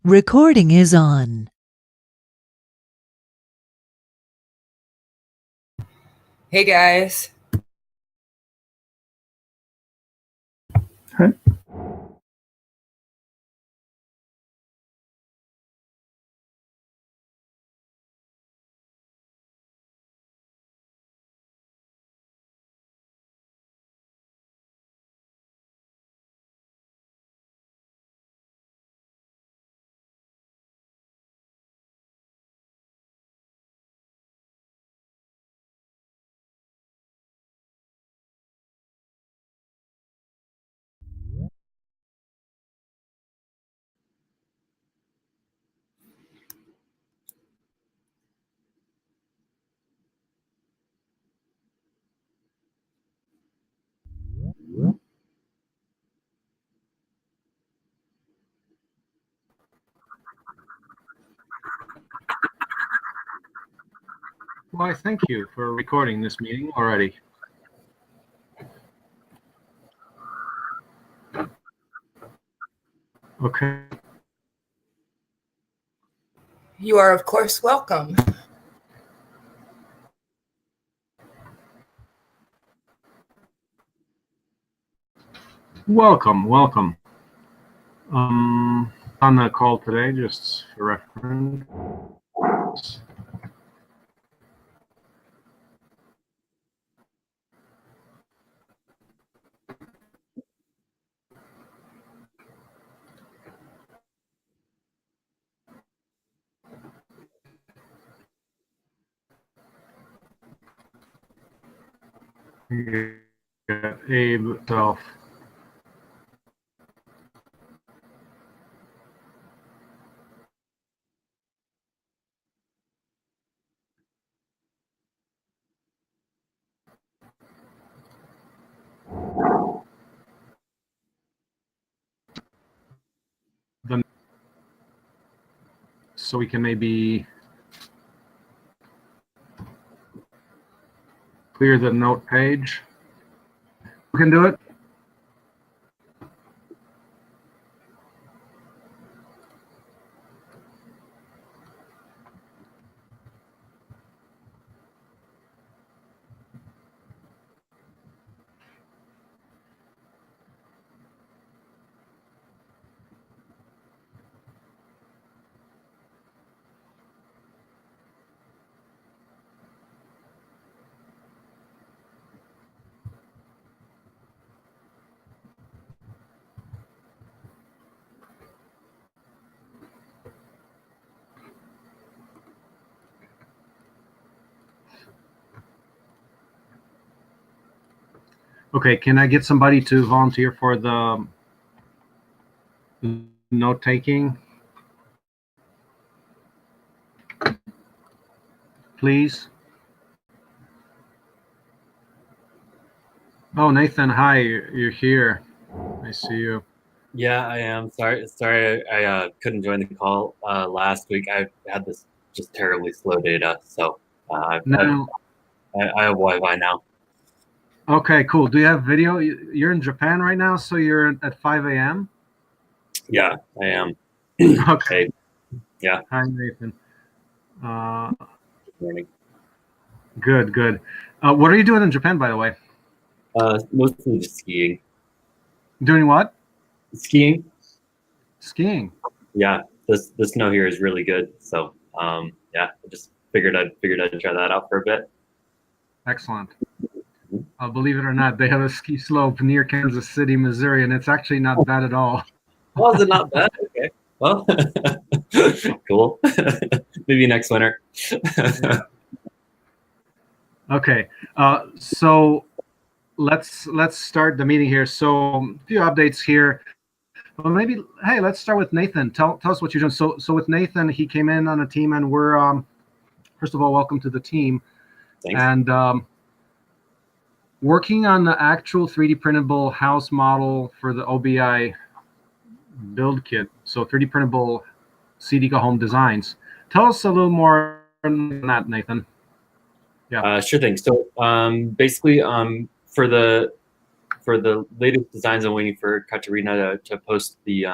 Recording is on. Hey guys. Hi. Why, thank you for recording this meeting already. Okay. You are, of course, welcome. Welcome. On the call today, just for reference. You got Abe self. So we can maybe clear the note page. Who can do it? Okay, can I get somebody to volunteer for the note taking? Please. Oh, Nathan, hi, you're here. I see you. Yeah, I am. Sorry, I couldn't join the call last week. I had this just terribly slow data, so I have Wi-Fi now. Okay, cool. Do you have video? You're in Japan right now, so you're at 5 a.m.? Yeah, I am. Okay. Yeah. Hi, Nathan. Good morning. Good. What are you doing in Japan, by the way? Mostly just skiing. Doing what? Skiing. Skiing. Yeah, the snow here is really good. So yeah, I just figured I'd try that out for a bit. Excellent. Believe it or not, they have a ski slope near Kansas City, Missouri, and it's actually not bad at all. Oh, is it not bad? Okay. Well, cool. Maybe next winter. Yeah. Okay. So let's start the meeting here. So a few updates here. Well, maybe, hey, let's start with Nathan. Tell us what you're doing. So with Nathan, he came in on a team, and we're first of all, welcome to the team. Thanks. And working on the actual 3D printable house model for the OBI build kit. So 3D printable CDCA home designs. Tell us a little more on that, Nathan. Yeah. Sure thing. So basically, for for the latest designs, I'm waiting for Katerina to post the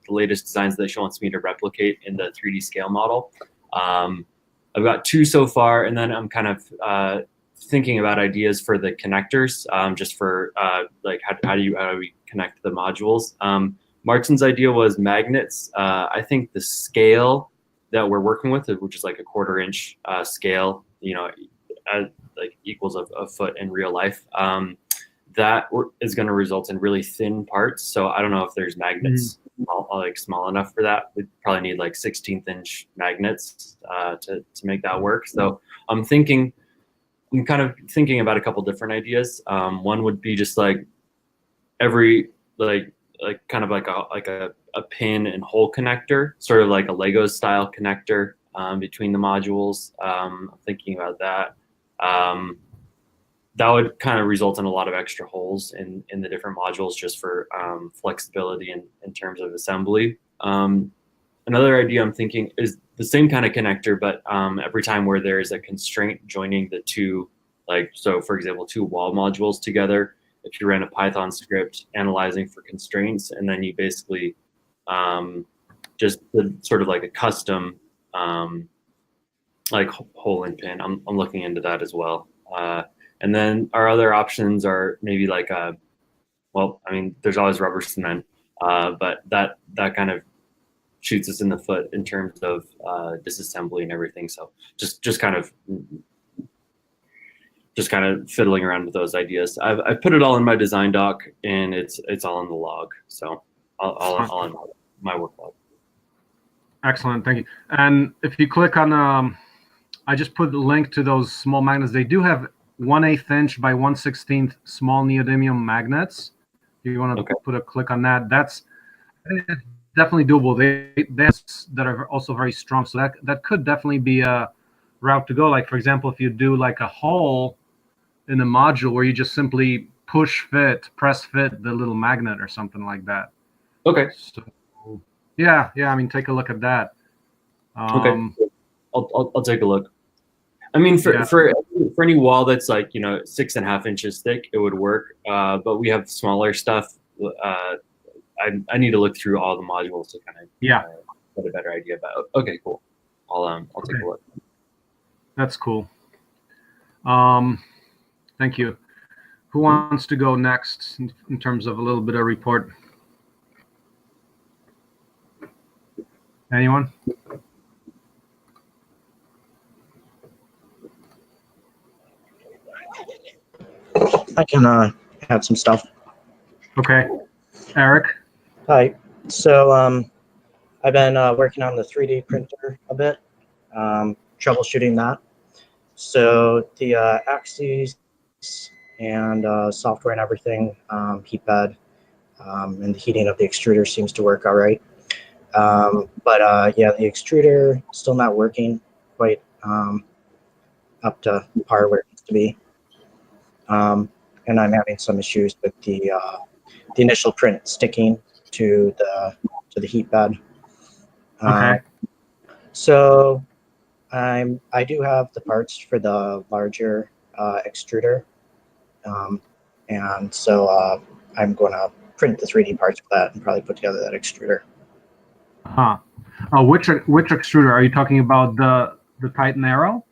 latest designs that she wants me to replicate in the 3D scale model. I've got 2 so far, and then I'm kind of thinking about ideas for the connectors, just for like how do we connect the modules. Martin's idea was magnets. I think the scale that we're working with, which is like a 1/4 inch scale, like equals a foot in real life, that is going to result in really thin parts. So I don't know if there's magnets small enough for that. We'd probably need like 16th inch magnets to make that work. So I'm kind of thinking about a couple different ideas. One would be just like every kind of like a pin and hole connector, sort of like a Lego style connector between the modules. I'm thinking about that. That would kind of result in a lot of extra holes in the different modules, just for flexibility in terms of assembly. Another idea I'm thinking is the same kind of connector, but every time where there is a constraint joining the 2, so for example, 2 wall modules together, if you ran a Python script analyzing for constraints, and then you basically just sort of like a custom like hole and pin. I'm looking into that as well. And then our other options are maybe like there's always rubber cement, but that kind of shoots us in the foot in terms of disassembly and everything. So just kind of fiddling around with those ideas. I've put it all in my design doc, and it's all in the log. So all in my work log. Excellent, thank you. And if you click on, I just put the link to those small magnets. They do have 1/8 inch by 1/16 small neodymium magnets. If you want to put a click on that, that's definitely doable. That are also very strong, so that could definitely be a route to go. Like, for example, if you do like a hole in the module where you just simply press fit the little magnet or something like that. Okay. So, yeah. I mean, take a look at that. Okay. I'll take a look. I mean, for any wall that's like 6.5 inches thick, it would work. But we have smaller stuff. I need to look through all the modules to kind of get a better idea about. Okay, cool. I'll take a look. That's cool. Thank you. Who wants to go next in terms of a little bit of report? Anyone? I can add some stuff. Okay. Eric? Hi. So I've been working on the 3D printer a bit, troubleshooting that. So the axes and software and everything, heat bed, and the heating of the extruder seems to work all right. But yeah, the extruder still not working quite up to par where it needs to be. And I'm having some issues with the initial print sticking to the heat bed. Okay. So I do have the parts for the larger extruder, and so I'm going to print the 3D parts for that and probably put together that extruder. Which extruder are you talking about? The Titan Arrow?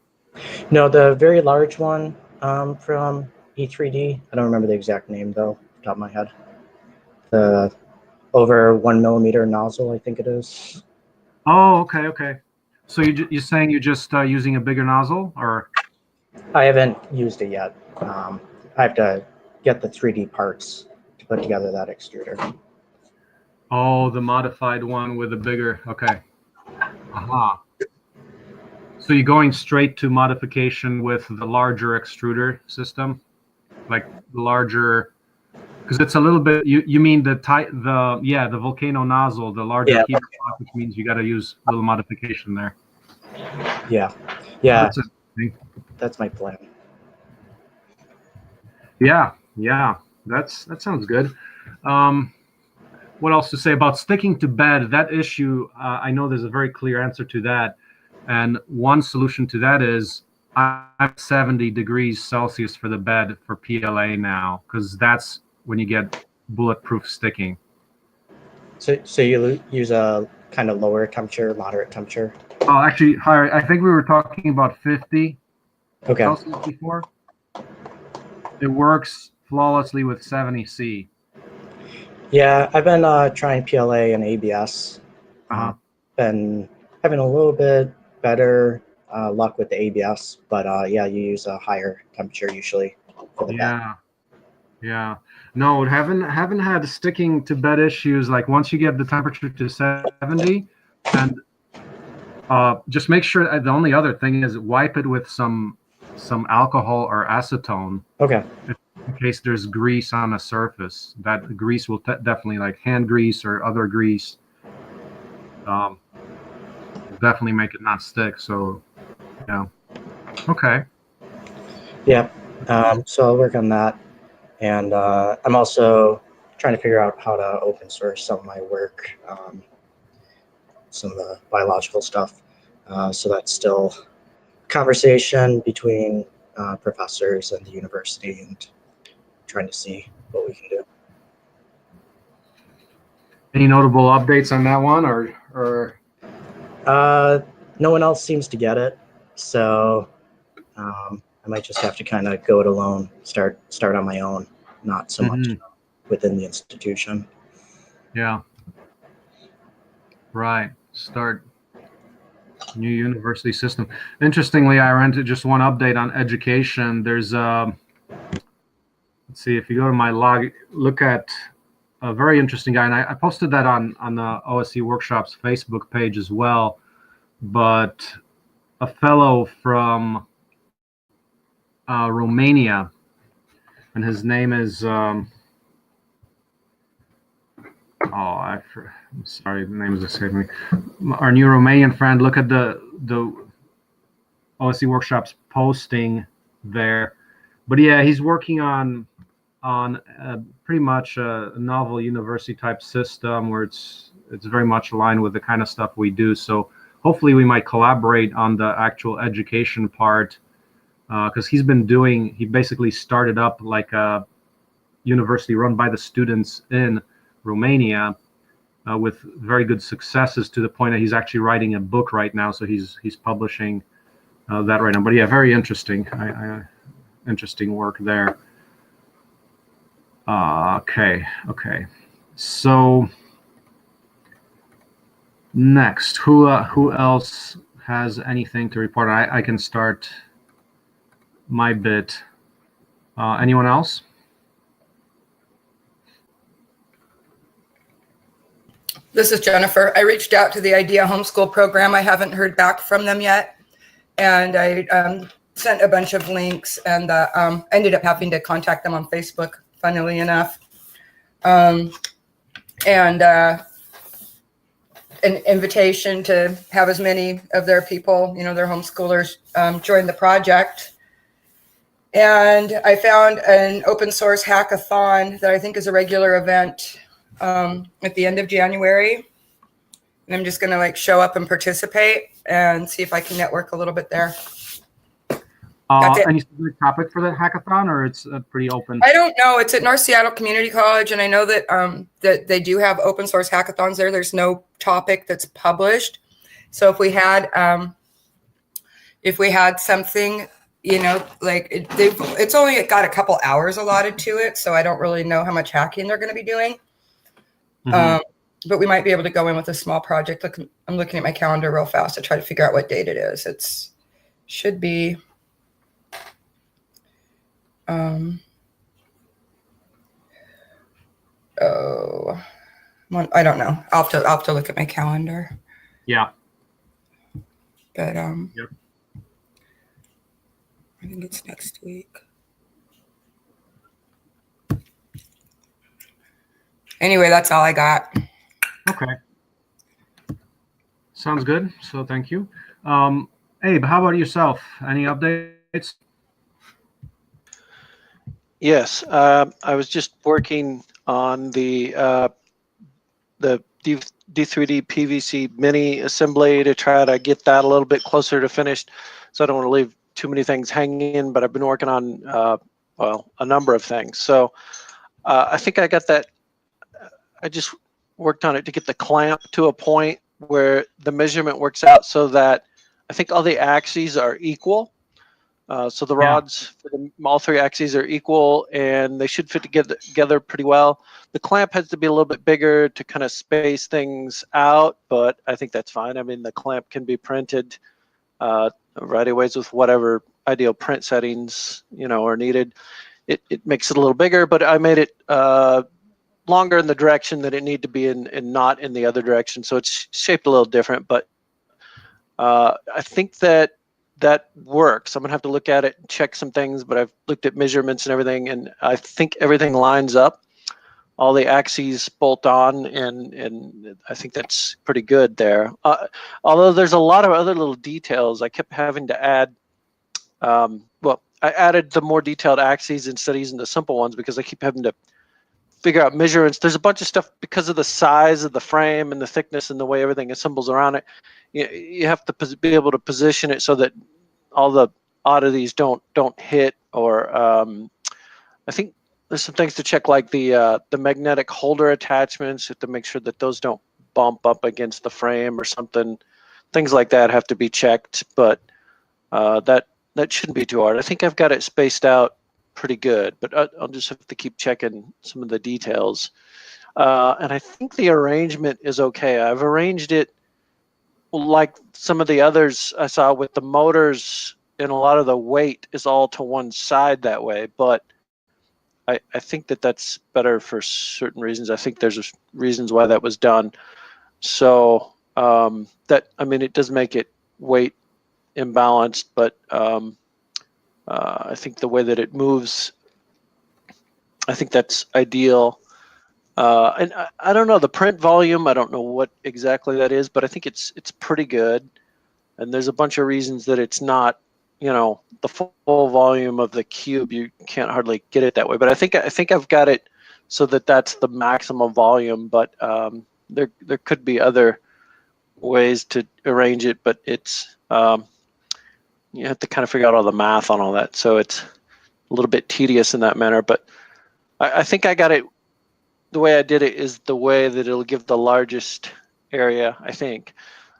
No, the very large one from E3D. I don't remember the exact name though, off the top of my head. The over 1 millimeter nozzle, I think it is. Oh, okay. So you're saying you're just using a bigger nozzle, or? I haven't used it yet. I have to get the 3D parts to put together that extruder. Oh, the modified one with the bigger. Okay. So you're going straight to modification with the larger extruder system, like the larger, because it's a little bit. You mean the volcano nozzle, the larger heat block, which means you got to use a little modification there. Yeah. That's my plan. Yeah. That sounds good. What else to say about sticking to bed? That issue, I know there's a very clear answer to that. And one solution to that is I'm 70 degrees Celsius for the bed for PLA now, because that's when you get bulletproof sticking. So you use a kind of lower temperature, moderate temperature? Oh, actually, higher. I think we were talking about 50 Okay. Celsius before. It works flawlessly with 70 C. Yeah, I've been trying PLA and ABS. Been having a little bit better luck with the ABS, but yeah, you use a higher temperature usually for the bed. Yeah. No, haven't had sticking to bed issues. Like once you get the temperature to 70, and just make sure. The only other thing is wipe it with some alcohol or acetone. Okay. In case there's grease on a surface, that grease will definitely, like hand grease or other grease, definitely make it not stick. So, yeah. Okay. Yeah. So I'll work on that, and I'm also trying to figure out how to open source some of my work, some of the biological stuff. So that's still conversation between professors and the university, and trying to see what we can do. Any notable updates on that one, or? No one else seems to get it, so I might just have to kind of go it alone, start on my own, not so much within the institution. Yeah. Right. Start new university system. Interestingly, I ran into just one update on education. There's let's see, if you go to my log, look at a very interesting guy, and I posted that on the OSE Workshops Facebook page as well. But a fellow from Romania, and his name is I'm sorry, the name is escaping me. Our new Romanian friend. Look at the OSE Workshops posting there. But yeah, he's working on pretty much a novel university type system where it's very much aligned with the kind of stuff we do. So hopefully we might collaborate on the actual education part, because he basically started up like a university run by the students in Romania, with very good successes, to the point that he's actually writing a book right now. So he's publishing that right now. But yeah, very interesting. Interesting work there. Okay. So next, who else has anything to report? I can start my bit. Anyone else? This is Jennifer. I reached out to the IDEA homeschool program. I haven't heard back from them yet. And I sent a bunch of links, and ended up having to contact them on Facebook, funnily enough. And an invitation to have as many of their people, their homeschoolers, join the project. And I found an open source hackathon that I think is a regular event at the end of January. And I'm just going to show up and participate and see if I can network a little bit there. Any specific topic for that hackathon, or it's pretty open? I don't know. It's at North Seattle Community College, and I know that that they do have open source hackathons there. There's no topic that's published. So if we had something, it's only got a couple hours allotted to it, so I don't really know how much hacking they're going to be doing. But we might be able to go in with a small project. I'm looking at my calendar real fast to try to figure out what date it is. Should be. I don't know. I'll have to look at my calendar. Yeah. But Yep. I think it's next week. Anyway, that's all I got. Okay. Sounds good. So thank you. Abe, how about yourself? Any updates? Yes, I was just working on the D3D PVC mini assembly to try to get that a little bit closer to finished. So I don't want to leave too many things hanging, but I've been working on a number of things. So I think I got that. I just worked on it to get the clamp to a point where the measurement works out so that I think all the axes are equal. So the rods for all three axes are equal, and they should fit together pretty well. The clamp has to be a little bit bigger to kind of space things out, but I think that's fine. I mean, the clamp can be printed a variety of ways with whatever ideal print settings are needed. It makes it a little bigger, but I made it longer in the direction that it needed to be in, and not in the other direction. So it's shaped a little different, but I think that works. I'm gonna have to look at it and check some things, but I've looked at measurements and everything, and I think everything lines up. All the axes bolt on, and I think that's pretty good there. Although there's a lot of other little details I kept having to add. Well, I added the more detailed axes instead of using the simple ones because I keep having to figure out measurements. There's a bunch of stuff because of the size of the frame and the thickness and the way everything assembles around it. You have to be able to position it so that all the oddities don't hit. Or I think there's some things to check, like the magnetic holder attachments. You have to make sure that those don't bump up against the frame or something. Things like that have to be checked, but that shouldn't be too hard. I think I've got it spaced out pretty good, but I'll just have to keep checking some of the details. And I think the arrangement is okay. I've arranged it like some of the others I saw with the motors, and a lot of the weight is all to one side that way, but I think that that's better for certain reasons. I think there's reasons why that was done. So it does make it weight imbalanced, but I think the way that it moves, I think that's ideal. And I don't know the print volume. I don't know what exactly that is, but I think it's pretty good. And there's a bunch of reasons that it's not, the full volume of the cube. You can't hardly get it that way. But I think I've got it so that that's the maximum volume. But there could be other ways to arrange it, but it's you have to kind of figure out all the math on all that. So it's a little bit tedious in that manner. But I think I got it. The way I did it is the way that it'll give the largest area, I think.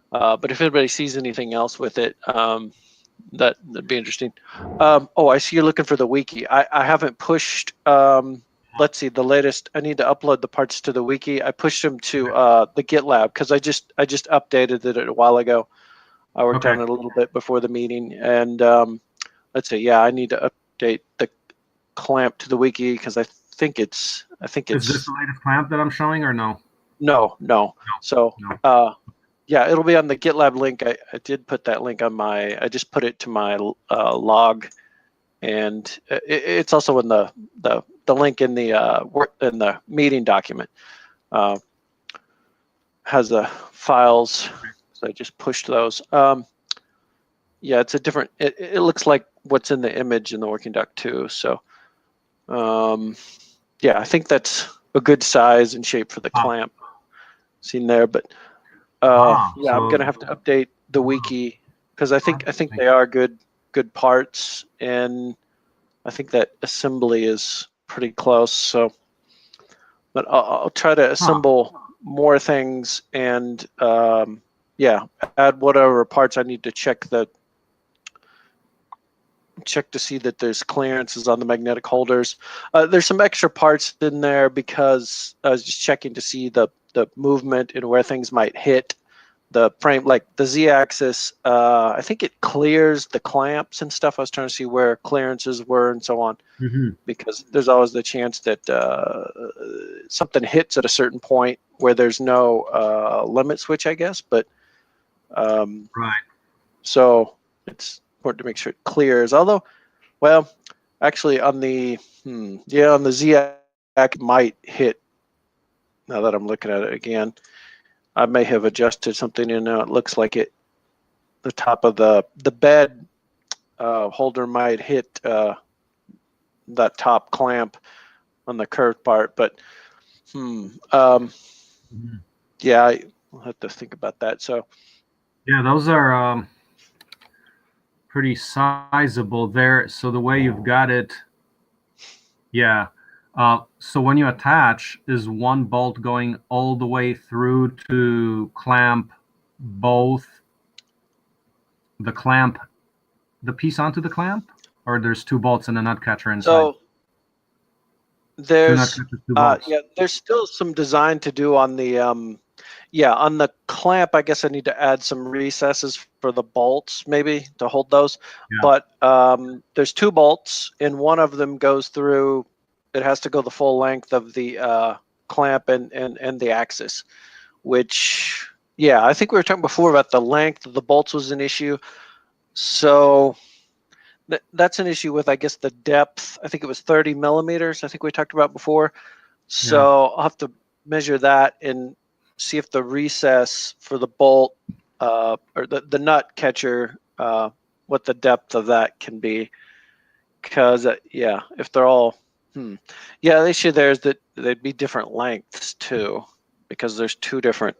But if anybody sees anything else with it, that'd be interesting. I see you're looking for the wiki. I haven't pushed, let's see, the latest. I need to upload the parts to the wiki. I pushed them to the GitLab because I just updated it a while ago. I worked on it a little bit before the meeting. And let's see, I need to update the clamp to the wiki because I think it's. Is this the latest clamp that I'm showing or no? No. So, No. it'll be on the GitLab link. I did put that link on I just put it to my log, and it's also in the link in the meeting document. Has the files, so I just pushed those. It's a different. It looks like what's in the image in the working doc too. So, I think that's a good size and shape for the clamp seen there. But I'm gonna have to update the wiki because I think they are good parts, and I think that assembly is pretty close. So, but I'll try to assemble more things and add whatever parts I need to check to see that there's clearances on the magnetic holders. There's some extra parts in there because I was just checking to see the movement and where things might hit the frame, like the Z-axis. I think it clears the clamps and stuff. I was trying to see where clearances were and so on, because there's always the chance that something hits at a certain point where there's no limit switch, I guess. But so it's important to make sure it clears. Although, well, actually on the on the Z-axis might hit. Now that I'm looking at it again, I may have adjusted something, and now it looks like the top of the bed holder might hit that top clamp on the curved part. But I'll have to think about that. So those are pretty sizable there. So the way you've got it, So when you attach, is one bolt going all the way through to clamp both the piece onto the clamp, or there's two bolts and a nut catcher inside? So Two nut there's catchers, two bolts. yeah, there's still some design to do on the on the clamp. I guess I need to add some recesses for the bolts maybe to hold those. Yeah. But there's two bolts, and one of them goes through. It has to go the full length of the clamp and the axis, which I think we were talking before about the length of the bolts was an issue. So that's an issue with, I guess, the depth. I think it was 30 millimeters. I think we talked about before. So I'll have to measure that and see if the recess for the bolt or the nut catcher, what the depth of that can be. Because if they're all, the issue there is that they'd be different lengths too, because there's two different,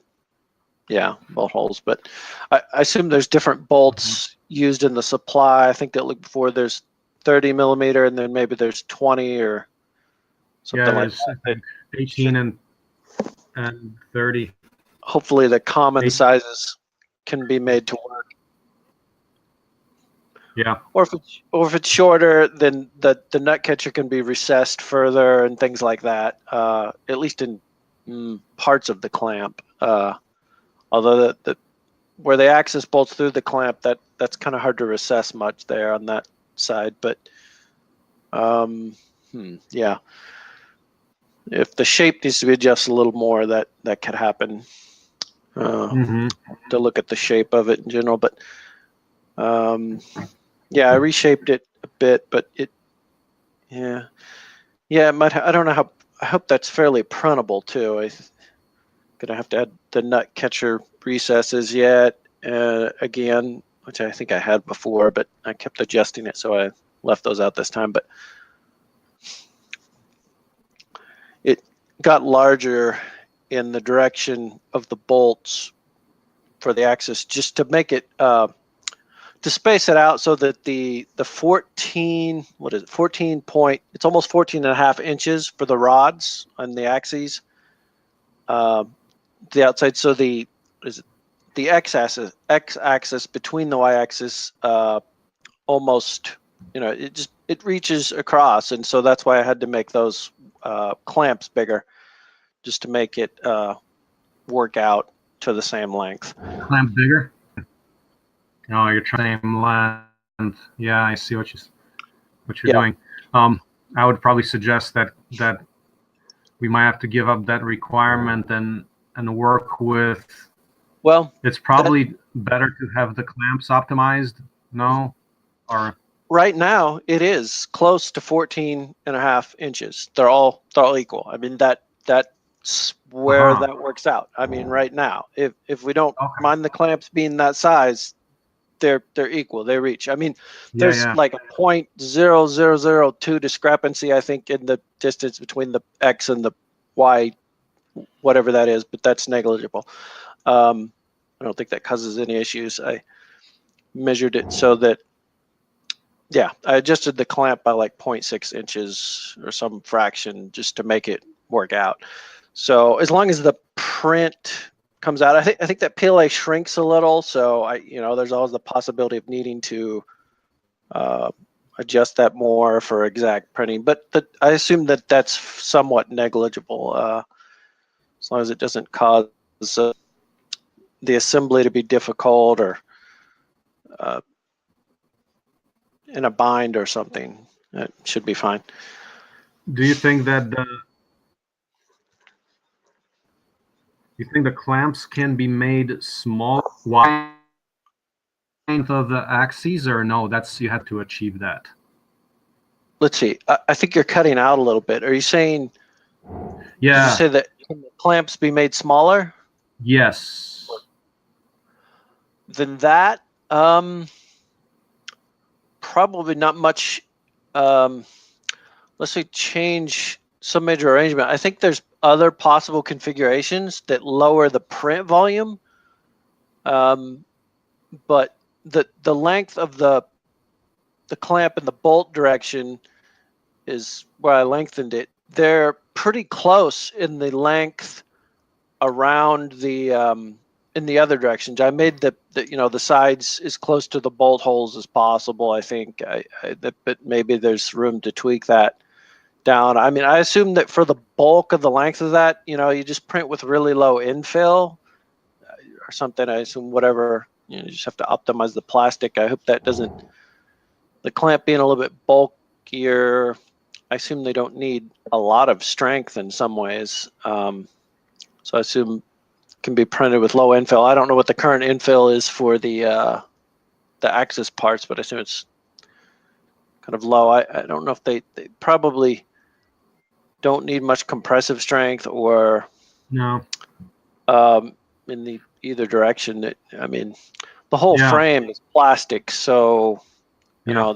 bolt holes. But I assume there's different bolts used in the supply. I think that looked before there's 30 millimeter, and then maybe there's 20 or something like that. I think 18 and 30. Hopefully the common sizes can be made to work. Yeah. Or if it's shorter, then the nut catcher can be recessed further and things like that. At least in parts of the clamp. Although where the axis bolts through the clamp, that's kind of hard to recess much there on that side. But if the shape needs to be adjusted a little more, that could happen. To look at the shape of it in general, but I reshaped it a bit, but it might. I don't know how. I hope that's fairly printable too. I'm gonna have to add the nut catcher recesses yet again, which I think I had before, but I kept adjusting it, so I left those out this time. But it got larger in the direction of the bolts for the axis, just to make it to space it out so that the 14 point, it's almost 14 and a half inches for the rods on the axes, the outside. So the x-axis between the y-axis almost, it reaches across, and so that's why I had to make those clamps bigger, just to make it work out to the same length. Clamp bigger? Oh, you're trying same length. Yeah, I see what you're doing. I would probably suggest that we might have to give up that requirement and work with. Well, it's probably better to have the clamps optimized. No, or right now it is close to 14 and a half inches. They're all equal. I mean that's where that works out. I mean, right now, if we don't mind the clamps being that size, they're equal. They reach. I mean, there's like a 0.0002 discrepancy, I think, in the distance between the X and the Y, whatever that is, but that's negligible. I don't think that causes any issues. I measured it so that, I adjusted the clamp by like 0.6 inches or some fraction just to make it work out. So as long as the print comes out, I think that PLA shrinks a little, so there's always the possibility of needing to adjust that more for exact printing. But I assume that that's somewhat negligible, as long as it doesn't cause the assembly to be difficult or in a bind or something. It should be fine. Do you think that the clamps can be made small, wide of the axes, or no? You have to achieve that. Let's see. I think you're cutting out a little bit. Are you saying? Yeah. Did you say that can the clamps be made smaller? Yes. Then that probably not much. Let's say change some major arrangement. I think there's other possible configurations that lower the print volume, but the length of the clamp and the bolt direction is where I lengthened it. they're pretty close in the length around the in the other directions. I made the sides as close to the bolt holes as possible. I think but maybe there's room to tweak that down. I mean, I assume that for the bulk of the length of that, you just print with really low infill or something. I assume whatever, you just have to optimize the plastic. I hope that doesn't, the clamp being a little bit bulkier, I assume they don't need a lot of strength in some ways. So I assume it can be printed with low infill. I don't know what the current infill is for the axis parts, but I assume it's kind of low. I don't know if they probably don't need much compressive strength or No. In the either direction. I mean, the whole Yeah. frame is plastic, so you know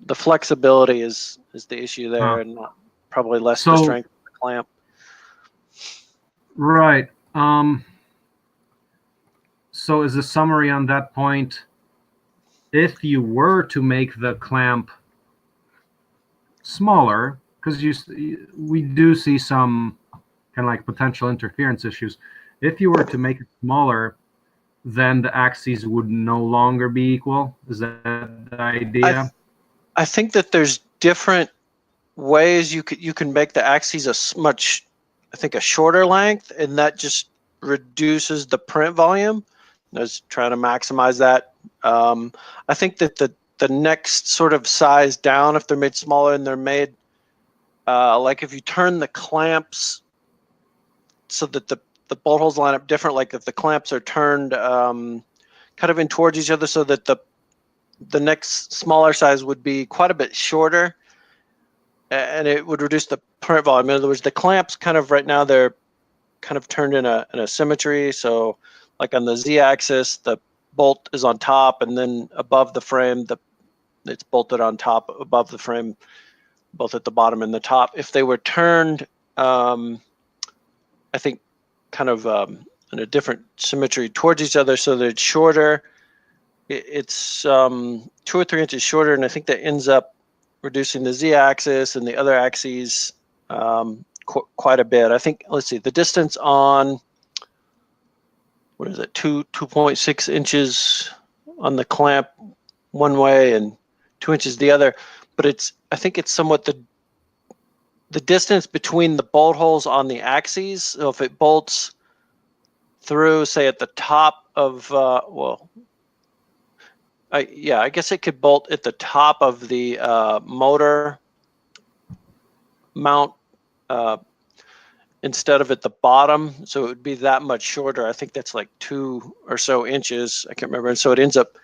the flexibility is the issue there, and not probably less the strength of the clamp. Right. So is the summary on that point, if you were to make the clamp smaller, because we do see some kind of like potential interference issues. If you were to make it smaller, then the axes would no longer be equal. Is that the idea? I think that there's different ways you can make the axes a shorter length, and that just reduces the print volume. I was trying to maximize that. I think that the next sort of size down, if they're made smaller and they're made like if you turn the clamps so that the bolt holes line up different, like if the clamps are turned kind of in towards each other, so that the next smaller size would be quite a bit shorter, and it would reduce the print volume. In other words, the clamps kind of right now, they're kind of turned in a symmetry. So like on the Z-axis, the bolt is on top, and then above the frame, it's bolted on top above the frame, both at the bottom and the top. If they were turned, I think kind of in a different symmetry towards each other, so that it's shorter, it's 2 or 3 inches shorter, and I think that ends up reducing the Z-axis and the other axes quite a bit. I think, let's see, the distance on, what is it, 2.6 inches on the clamp one way and 2 inches the other, but I think it's somewhat the distance between the bolt holes on the axes. So if it bolts through, say at the top of, I guess it could bolt at the top of the motor mount instead of at the bottom. So it would be that much shorter. I think that's like 2 or so inches. I can't remember. And so it ends up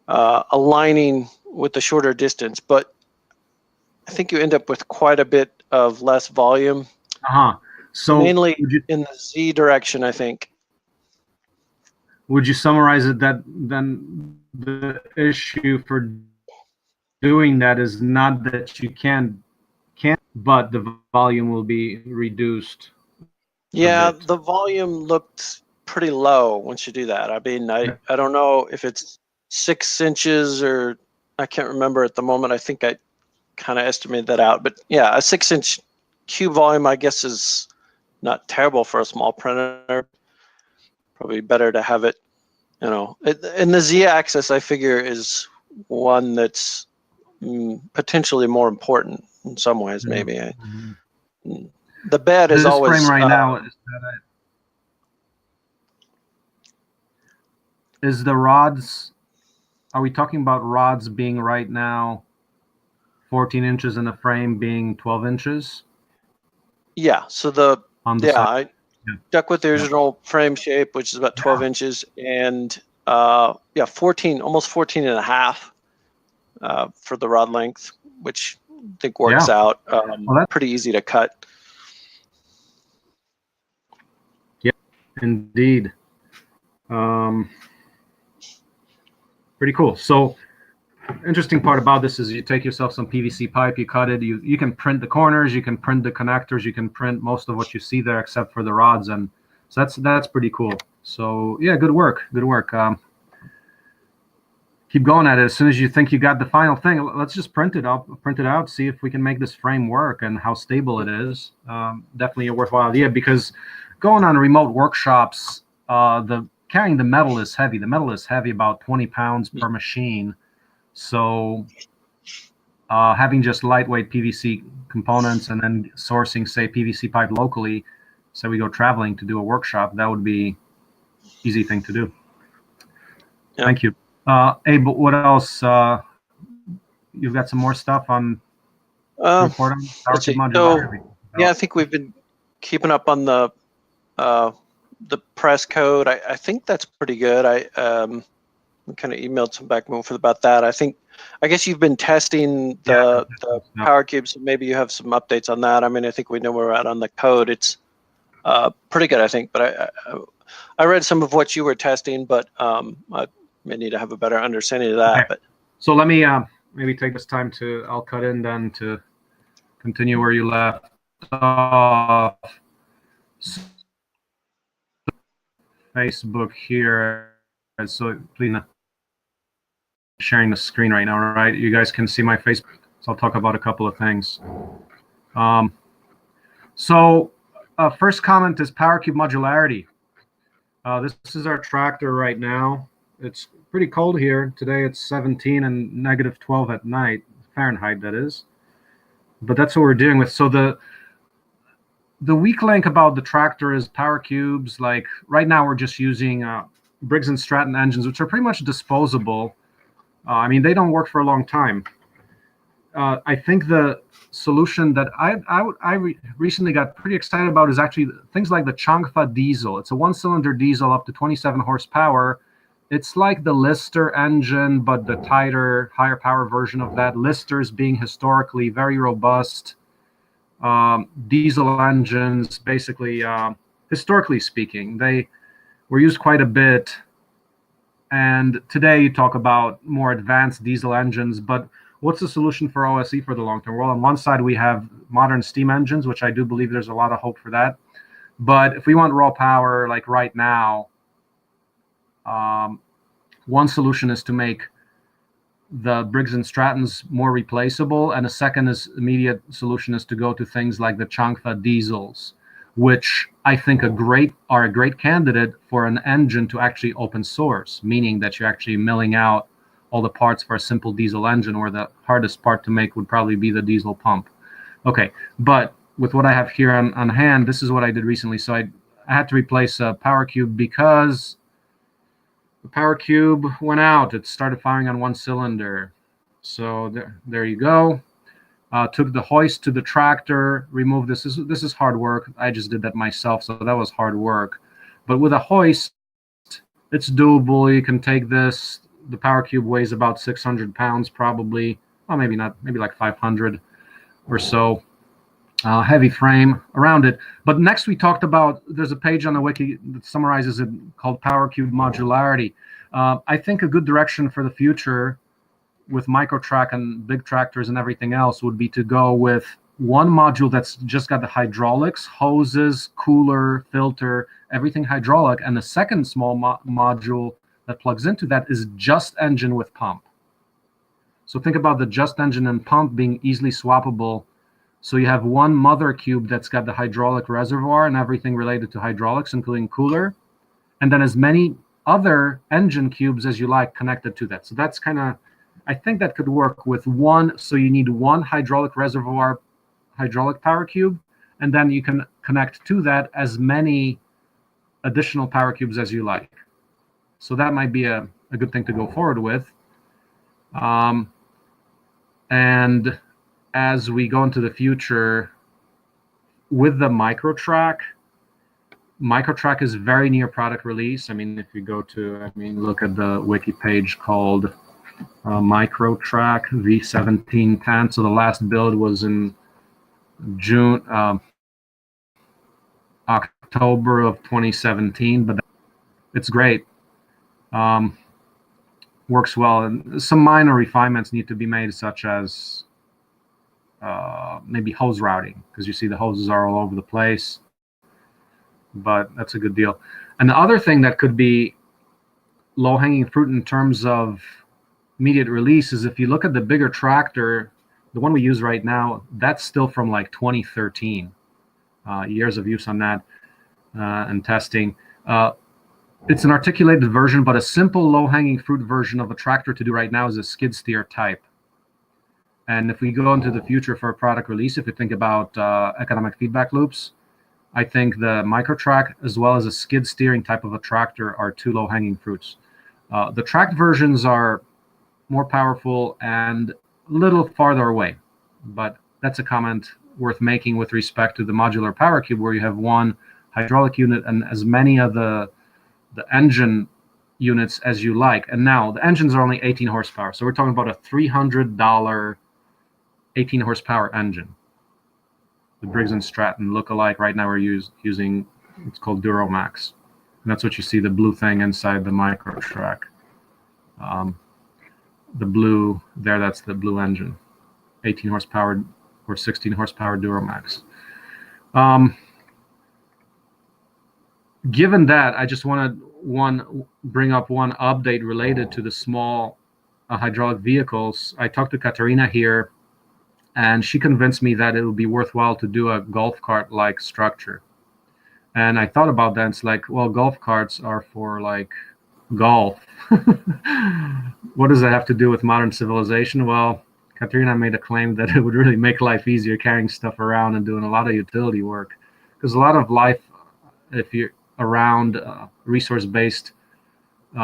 aligning with the shorter distance. But I think you end up with quite a bit of less volume. So mainly in the Z direction, I think. Would you summarize it that then the issue for doing that is not that you can't, but the volume will be reduced? Yeah, the volume looked pretty low once you do that. I mean, I don't know if it's 6 inches or I can't remember at the moment. I think I kind of estimated that out. But yeah, a 6-inch cube volume, I guess, is not terrible for a small printer. Probably better to have it, and the Z-axis, I figure, is one that's potentially more important in some ways, maybe. The bed is always... This frame right now, is the rods, are we talking about rods being right now 14 inches and the frame being 12 inches? Yeah, so I stuck with the original frame shape, which is about 12 inches, and 14, almost 14 and a half for the rod length, which I think works out pretty easy to cut. Yeah, indeed. Pretty cool. So interesting part about this is you take yourself some PVC pipe, you cut it, you can print the corners, you can print the connectors, you can print most of what you see there except for the rods, and so that's pretty cool. So yeah, good work. Keep keep going at it. As soon as you think you got the final thing, let's just print it up, see if we can make this frame work and how stable it is. Definitely a worthwhile idea, because going on remote workshops, carrying the metal is heavy. The metal is heavy, about 20 pounds per machine. So having just lightweight PVC components and then sourcing, say, PVC pipe locally, so we go traveling to do a workshop, that would be easy thing to do. Yeah. Thank you. Abe, what else? You've got some more stuff on report on let's see. modularity. Yeah, I think we've been keeping up on the press code. I think that's pretty good. I kind of emailed some back and forth about that. I guess you've been testing the Power Cube, so maybe you have some updates on that. I mean, I think we know where we're at on the code. It's pretty good, I think. But I read some of what you were testing, but I may need to have a better understanding of that. Okay. But so let me maybe take this time I'll cut in then to continue where you left off. Facebook here. So please, sharing the screen right now, right? You guys can see my face, so I'll talk about a couple of things. First comment is Power Cube modularity. This is our tractor right now. It's pretty cold here. Today it's 17 and -12 at night, Fahrenheit that is. But that's what we're dealing with. So the weak link about the tractor is Power Cubes. Like right now we're just using Briggs & Stratton engines, which are pretty much disposable. I mean, they don't work for a long time. I think the solution that I recently got pretty excited about is actually things like the Changfa diesel. It's a one-cylinder diesel up to 27 horsepower. It's like the Lister engine, but the tighter, higher power version of that. Listers being historically very robust diesel engines, basically, historically speaking, they were used quite a bit. And today you talk about more advanced diesel engines, but what's the solution for OSE for the long term? Well, on one side we have modern steam engines, which I do believe there's a lot of hope for that. But if we want raw power, like right now, one solution is to make the Briggs & Strattons more replaceable, and a second immediate solution is to go to things like the Changfa diesels, which I think are a great candidate for an engine to actually open source, meaning that you're actually milling out all the parts for a simple diesel engine, where the hardest part to make would probably be the diesel pump. Okay, but with what I have here on hand, this is what I did recently. So I had to replace a Power Cube because the Power Cube went out. It started firing on one cylinder. So there you go. Took the hoist to the tractor, removed this. This is hard work. I just did that myself, so that was hard work. But with a hoist, it's doable. You can take this. The Power Cube weighs about 600 pounds probably. Well, maybe not, maybe like 500 or so. Heavy frame around it. But next we talked about, there's a page on the wiki that summarizes it called Power Cube modularity. I think a good direction for the future with microtrack and big tractors and everything else would be to go with one module that's just got the hydraulics, hoses, cooler, filter, everything hydraulic, and the second small module that plugs into that is just engine with pump. So think about the just engine and pump being easily swappable. So you have one mother cube that's got the hydraulic reservoir and everything related to hydraulics, including cooler, and then as many other engine cubes as you like connected to that. So that's kind of, I think that could work with one. So you need one hydraulic reservoir, hydraulic Power Cube, and then you can connect to that as many additional Power Cubes as you like. So that might be a good thing to go forward with. And as we go into the future with the microtrack is very near product release. I mean, if you go to, look at the wiki page called microtrack V1710. So the last build was in October of 2017, but it's great. Works well, and some minor refinements need to be made, such as maybe hose routing, because you see the hoses are all over the place, but that's a good deal. And the other thing that could be low-hanging fruit in terms of immediate release is if you look at the bigger tractor, the one we use right now, that's still from like 2013, years of use on that and testing. It's an articulated version, but a simple low-hanging fruit version of a tractor to do right now is a skid steer type. And if we go into the future for a product release, if you think about economic feedback loops, I think the microtrack as well as a skid steering type of a tractor are two low-hanging fruits. The tracked versions are more powerful and a little farther away, but that's a comment worth making with respect to the modular power cube, where you have one hydraulic unit and as many of the engine units as you like. And now the engines are only 18 horsepower, so we're talking about a $300 18 horsepower engine. The Briggs & Stratton look-alike. Right now we're using, it's called Duramax, and that's what you see, the blue thing inside the microtrack. The blue there, that's the blue engine, 18 horsepower or 16 horsepower Duramax. Given that, I just want to bring up one update related to the small hydraulic vehicles. I talked to Katarina here, and she convinced me that it would be worthwhile to do a golf cart-like structure. And I thought about that. It's like, well, golf carts are for like golf. What does that have to do with modern civilization? Well, Katarina made a claim that it would really make life easier carrying stuff around and doing a lot of utility work. Because a lot of life, if you're around a resource-based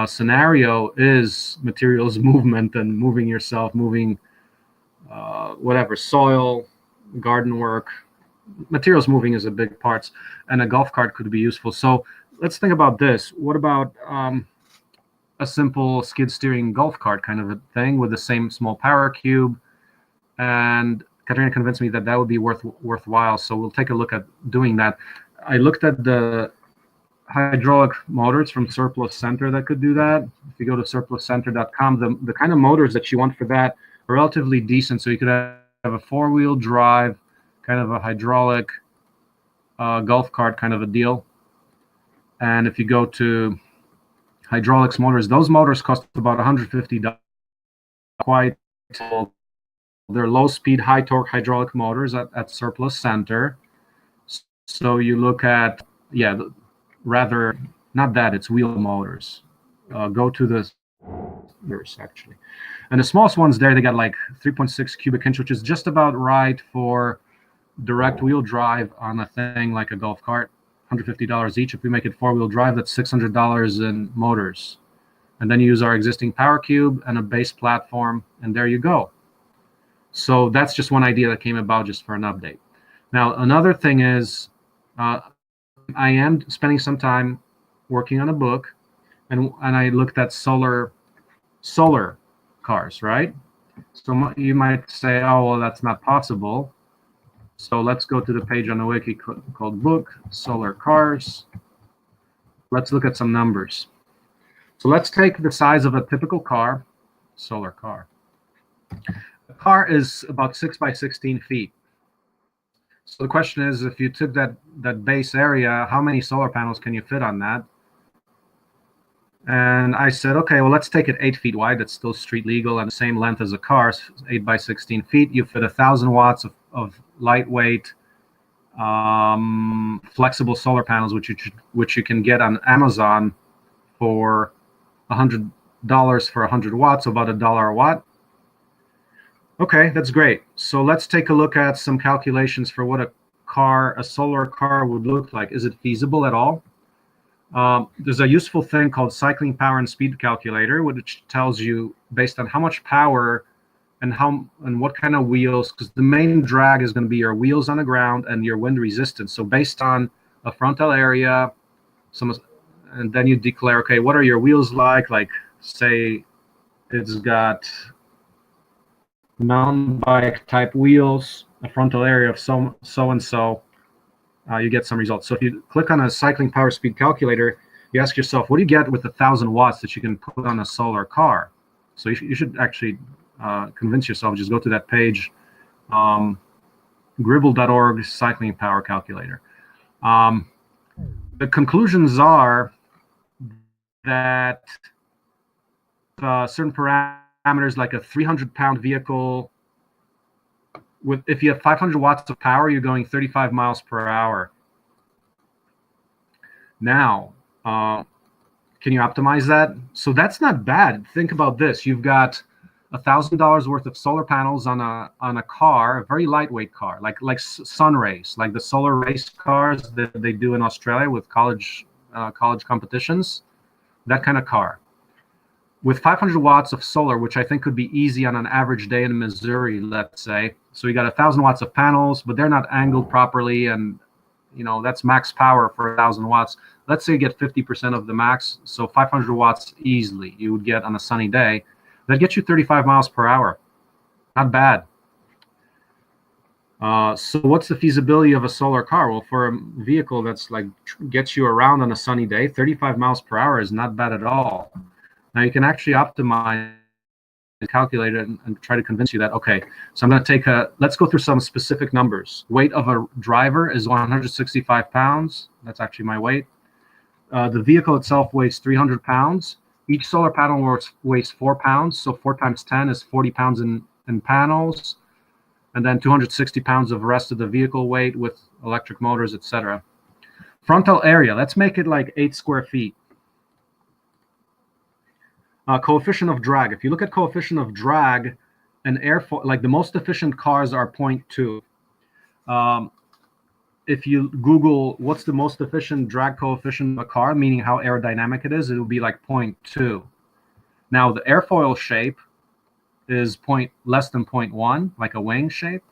scenario, is materials movement and moving yourself, moving whatever, soil, garden work. Materials moving is a big part, and a golf cart could be useful. So let's think about this. What about a simple skid steering golf cart kind of a thing with the same small power cube? And Katarina convinced me that that would be worthwhile. So we'll take a look at doing that. I looked at the hydraulic motors from Surplus Center that could do that. If you go to surpluscenter.com, the kind of motors that you want for that are relatively decent. So you could have a four-wheel drive, kind of a hydraulic golf cart kind of a deal. And if you go to hydraulics motors, those motors cost about $150. Quite tall. They're low-speed, high-torque hydraulic motors at Surplus Center. So you look at, yeah, rather, not that, it's wheel motors. Go to the actually. And the smallest ones there, they got like 3.6 cubic inch, which is just about right for direct wheel drive on a thing like a golf cart. $150 each. If we make it four-wheel drive, that's $600 in motors. And then you use our existing power cube and a base platform, and there you go. So that's just one idea that came about just for an update. Now, another thing is, I am spending some time working on a book, and I looked at solar cars, right? So you might say, oh, well, that's not possible. So let's go to the page on the wiki called Book, Solar Cars. Let's look at some numbers. So let's take the size of a typical car, solar car. The car is about 6 by 16 feet. So the question is, if you took that base area, how many solar panels can you fit on that? And I said, okay, well, let's take it 8 feet wide. That's still street legal and the same length as a car, 8 by 16 feet. You fit 1,000 watts of lightweight, flexible solar panels, which you can get on Amazon for $100 for 100 watts, so about $1 a watt. Okay, that's great. So let's take a look at some calculations for what a solar car would look like. Is it feasible at all? There's a useful thing called cycling power and speed calculator, which tells you based on how much power and what kind of wheels, because the main drag is going to be your wheels on the ground and your wind resistance. So based on a frontal area, and then you declare, okay, what are your wheels like? Like, say it's got mountain bike type wheels, a frontal area of so and so. You get some results. So if you click on a cycling power speed calculator, you ask yourself, what do you get with 1,000 watts that you can put on a solar car? So you should actually convince yourself, just go to that page, gribble.org cycling power calculator. The conclusions are that certain parameters parameters like a 300-pound vehicle. If you have 500 watts of power, you're going 35 miles per hour. Now, can you optimize that? So that's not bad. Think about this. You've got $1,000 worth of solar panels on a car, a very lightweight car, like sun rays, like the solar race cars that they do in Australia with college competitions, that kind of car. With 500 watts of solar, which I think could be easy on an average day in Missouri, let's say. So you got 1,000 watts of panels, but they're not angled properly, and that's max power for 1,000 watts. Let's say you get 50% of the max, so 500 watts easily you would get on a sunny day. That gets you 35 miles per hour. Not bad. So what's the feasibility of a solar car? Well, for a vehicle that's like gets you around on a sunny day, 35 miles per hour is not bad at all. Now you can actually optimize and calculate it and try to convince you that, okay, so I'm going to let's go through some specific numbers. Weight of a driver is 165 pounds. That's actually my weight. The vehicle itself weighs 300 pounds. Each solar panel weighs 4 pounds. So 4 times 10 is 40 pounds in panels. And then 260 pounds of rest of the vehicle weight with electric motors, etc. Frontal area, let's make it like 8 square feet. Coefficient of drag. If you look at coefficient of drag, an airfoil, like the most efficient cars are 0.2. If you Google what's the most efficient drag coefficient of a car, meaning how aerodynamic it will be like 0.2. Now the airfoil shape is less than 0.1, like a wing shape.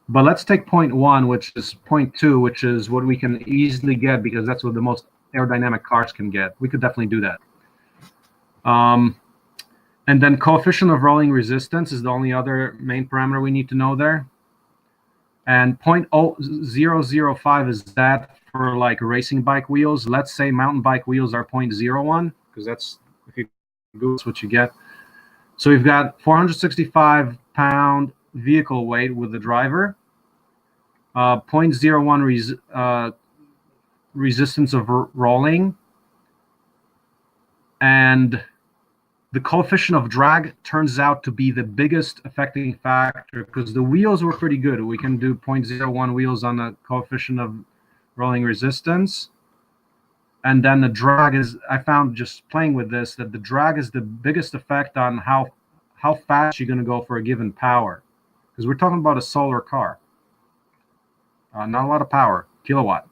But let's take 0.1, which is 0.2, which is what we can easily get because that's what the most aerodynamic cars can get. We could definitely do that. And then coefficient of rolling resistance is the only other main parameter we need to know there. And 0.005 is that for like racing bike wheels. Let's say mountain bike wheels are 0.01, because that's, if you Google, that's what you get. So we've got 465-pound vehicle weight with the driver, 0.01 resistance of rolling, and the coefficient of drag turns out to be the biggest affecting factor because the wheels were pretty good. We can do 0.01 wheels on the coefficient of rolling resistance. And then the drag is, I found just playing with this, that the drag is the biggest effect on how fast you're going to go for a given power. Because we're talking about a solar car. Not a lot of power, kilowatt.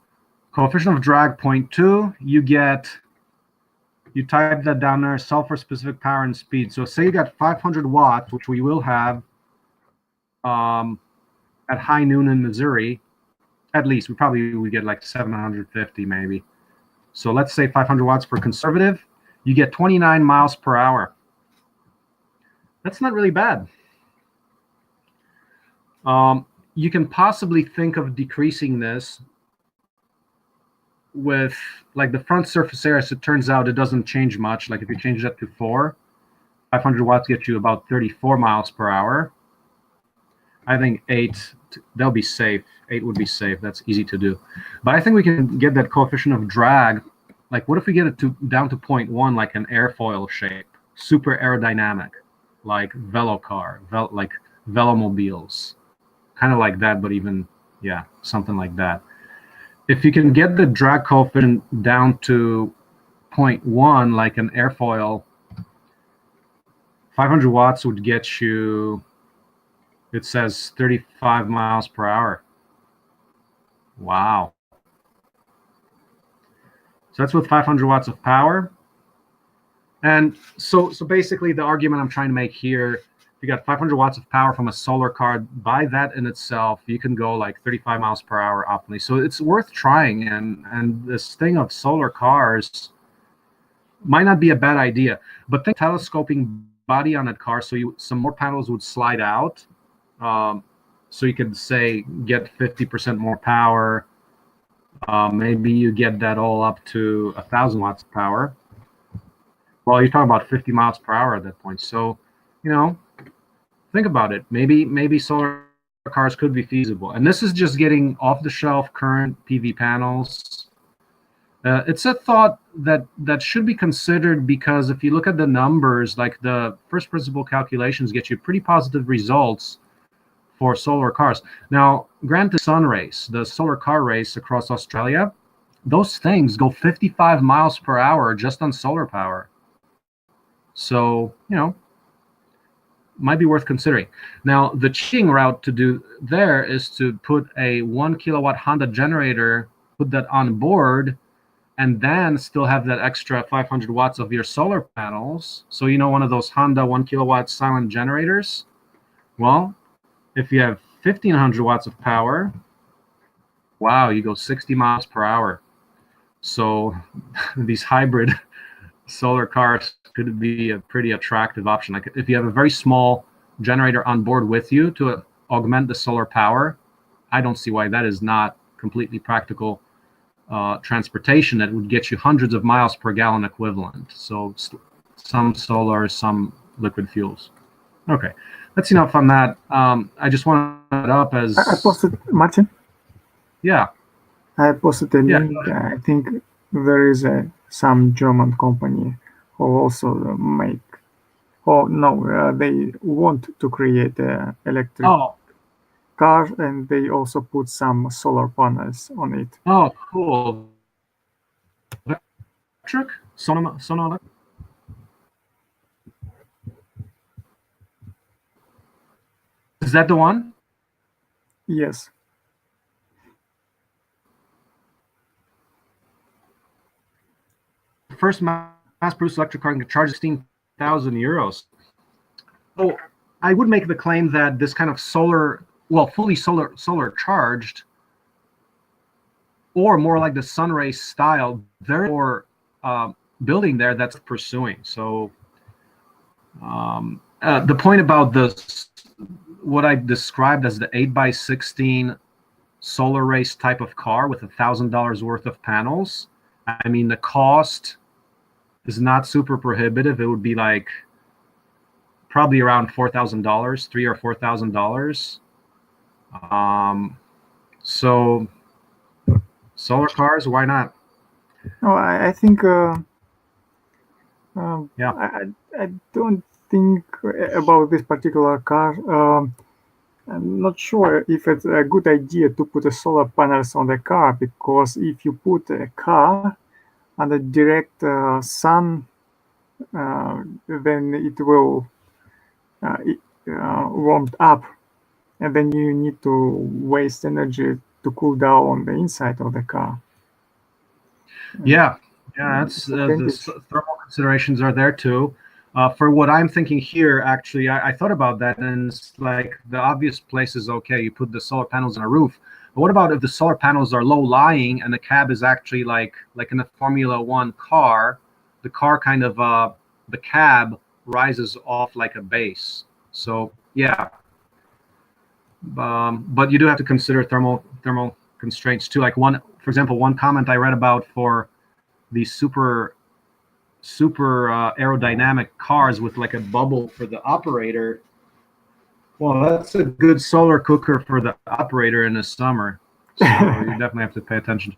Coefficient of drag 0.2, you type that down there, solve for specific power and speed. So say you got 500 watts, which we will have at high noon in Missouri. At least, we probably would get like 750 maybe. So let's say 500 watts for conservative. You get 29 miles per hour. That's not really bad. You can possibly think of decreasing this with like the front surface area. So it turns out it doesn't change much. Like if you change that to 4, 500 watts gets you about 34 miles per hour. I think 8, they'll be safe. 8 would be safe. That's easy to do. But I think we can get that coefficient of drag. Like what if we get it down to 0.1, like an airfoil shape, super aerodynamic, like velo car, like velomobiles, kind of like that, but even, yeah, something like that. If you can get the drag coefficient down to 0.1, like an airfoil, 500 watts would get you, it says 35 miles per hour. Wow. So that's with 500 watts of power. And so basically the argument I'm trying to make here, if you got 500 watts of power from a solar car, by that in itself, you can go like 35 miles per hour optimally. So it's worth trying. And this thing of solar cars might not be a bad idea. But think telescoping body on a car, so some more panels would slide out. So you could say get 50% more power. Maybe you get that all up to 1,000 watts of power. Well, you're talking about 50 miles per hour at that point. So, think about it. Maybe solar cars could be feasible. And this is just getting off-the-shelf current PV panels. It's a thought that should be considered, because if you look at the numbers, like the first principle calculations get you pretty positive results for solar cars. Now, granted, sun race, the solar car race across Australia, those things go 55 miles per hour just on solar power. So, might be worth considering. Now, the cheating route to do there is to put a 1 kilowatt Honda generator, put that on board, and then still have that extra 500 watts of your solar panels. So, one of those Honda 1 kilowatt silent generators? Well, if you have 1500 watts of power, wow, you go 60 miles per hour. So these hybrid solar cars could be a pretty attractive option. Like if you have a very small generator on board with you to augment the solar power, I don't see why that is not completely practical transportation that would get you hundreds of miles per gallon equivalent. So some solar, some liquid fuels. Okay, that's enough on that. I just want to put it up as... I posted, Martin, Yeah. I posted a Yeah. link. I think there is some German company who also make, they want to create electric Oh, car, and they also put some solar panels on it. oh, cool. Electric? Sonoma? Is that the one? Yes. First mass-produced electric car can charge 16,000 euros. So I would make the claim that this kind of fully solar charged, or more like the sunray style, there are building there that's pursuing. So the point about what I described as the 8x16 solar race type of car with $1,000 worth of panels, I mean, the cost is not super prohibitive. It would be like probably around $4,000, $3,000 or $4,000. So solar cars, why not? No, I think Yeah. I don't think about this particular car. I'm not sure if it's a good idea to put a solar panels on the car, because if you put a car under direct sun, then it will warm up, and then you need to waste energy to cool down the inside of the car. Yeah, that's the thermal considerations are there too. For what I'm thinking here, actually, I thought about that, and it's like the obvious place is okay. You put the solar panels on a roof, but what about if the solar panels are low lying and the cab is actually like in a Formula One car, the car kind of the cab rises off like a base. So yeah, but you do have to consider thermal constraints too. Like for example, one comment I read about for these super aerodynamic cars with like a bubble for the operator. Well, that's a good solar cooker for the operator in the summer. So you definitely have to pay attention.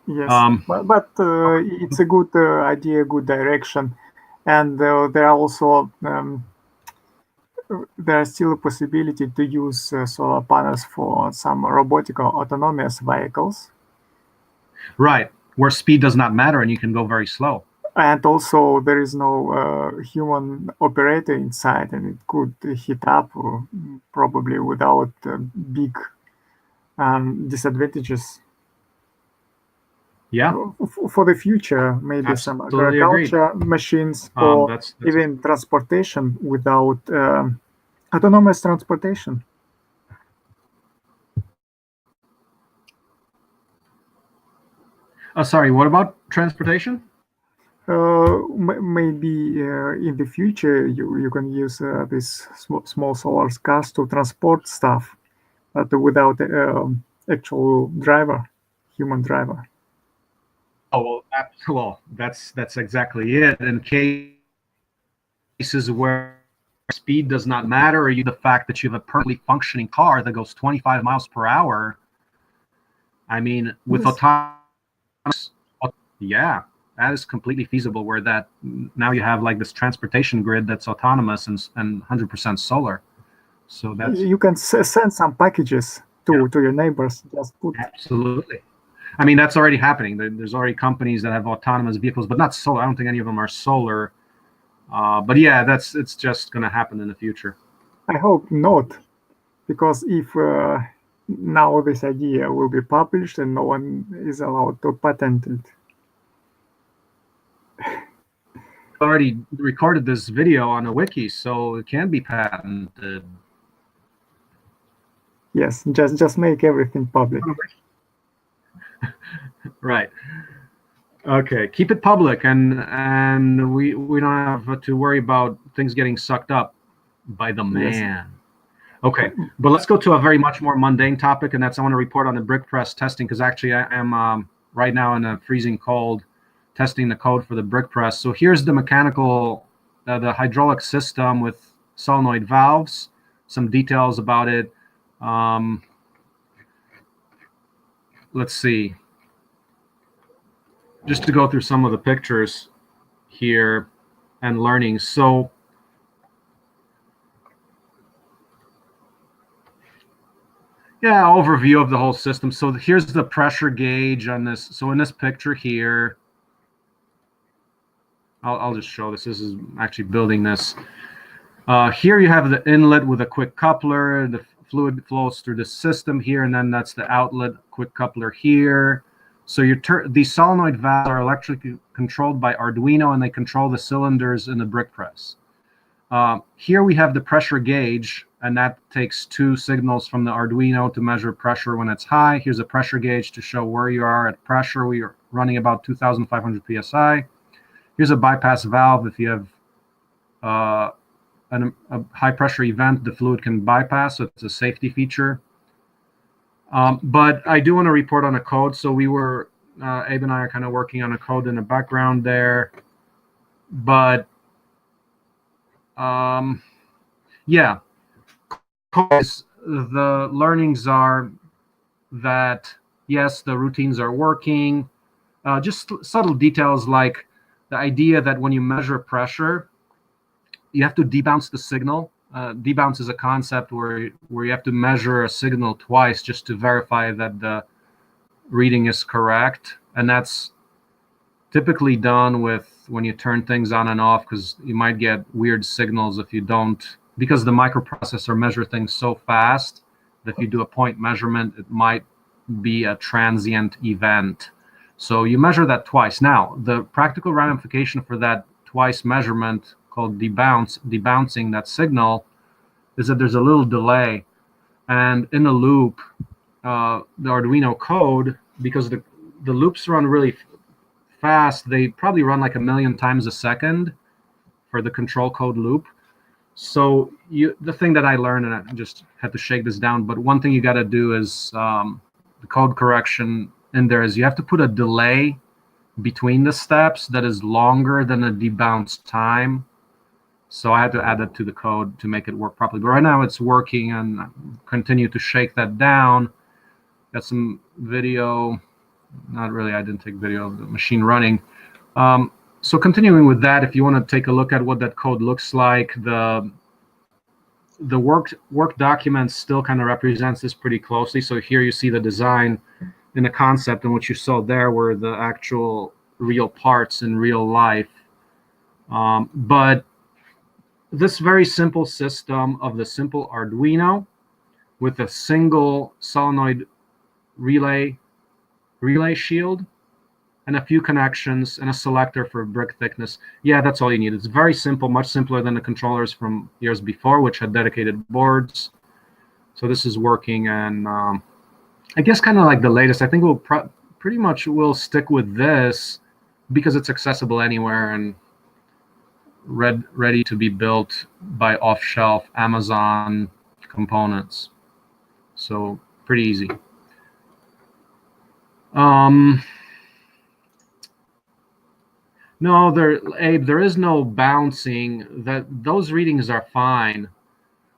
Yes, but it's a good idea, good direction, and there are also there's still a possibility to use solar panels for some robotic or autonomous vehicles. Right, where speed does not matter and you can go very slow. And also there is no human operator inside, and it could heat up probably without big disadvantages. Yeah. For the future, maybe some agriculture machines, or that's even transportation without autonomous transportation. Sorry, what about transportation? Maybe in the future you can use these small solar cars to transport stuff, but without actual driver, human driver. Oh well, that's exactly it. In cases where speed does not matter, or the fact that you have a perfectly functioning car that goes 25 miles per hour. I mean, with autonomous Yeah, that is completely feasible. Where that now you have like this transportation grid that's autonomous and 100% solar. So that's You can send some packages to your neighbors. Just put. absolutely. I mean, that's already happening. There's already companies that have autonomous vehicles, but not solar. I don't think any of them are solar. But yeah, it's just going to happen in the future. I hope not, because if now this idea will be published and no one is allowed to patent it. Already recorded this video on a wiki, so it can be patented. Yes, just make everything public. Right. Okay, keep it public, and we don't have to worry about things getting sucked up by the man. Yes. Okay, but let's go to a very much more mundane topic, and that's I want to report on the brick press testing, because actually I am right now in a freezing cold testing the code for the brick press. So here's the mechanical, the hydraulic system with solenoid valves, some details about it. Let's see. Just to go through some of the pictures here and learning. So yeah, overview of the whole system. So here's the pressure gauge on this. So in this picture here, I'll just show this. This is actually building this. Here you have the inlet with a quick coupler. The fluid flows through the system here, and then that's the outlet, quick coupler here. So these solenoid valves are electrically controlled by Arduino, and they control the cylinders in the brick press. Here we have the pressure gauge, and that takes 2 signals from the Arduino to measure pressure when it's high. Here's a pressure gauge to show where you are at pressure. We are running about 2,500 psi. Here's a bypass valve. If you have a high pressure event, the fluid can bypass, so it's a safety feature. But I do want to report on a code. So we were, Abe and I are kind of working on a code in the background there. But yeah, the learnings are that, yes, the routines are working. Just subtle details like the idea that when you measure pressure, you have to debounce the signal. Debounce is a concept where you have to measure a signal twice just to verify that the reading is correct. And that's typically done with when you turn things on and off, because you might get weird signals if you don't, because the microprocessor measure things so fast that if you do a point measurement, it might be a transient event. So you measure that twice. Now, the practical ramification for that twice measurement, called debouncing that signal, is that there's a little delay. And in the loop, the Arduino code, because the loops run really fast, they probably run like 1,000,000 times a second for the control code loop. So the thing that I learned, and I just had to shake this down, but one thing you got to do is the code correction in there is you have to put a delay between the steps that is longer than the debounce time. So I had to add that to the code to make it work properly. But right now it's working, and continue to shake that down. Got some video. Not really, I didn't take video of the machine running. So continuing with that, if you want to take a look at what that code looks like, the work document still kind of represents this pretty closely. So here you see the design and the concept, and what you saw there were the actual real parts in real life. But this very simple system of the simple Arduino with a single solenoid relay shield and a few connections and a selector for brick thickness. Yeah, that's all you need. It's very simple, much simpler than the controllers from years before, which had dedicated boards. So this is working, and I guess kind of like the latest. I think we'll pretty much will stick with this because it's accessible anywhere and ready to be built by off-shelf Amazon components. So pretty easy. No, Abe, there is no bouncing. Those readings are fine.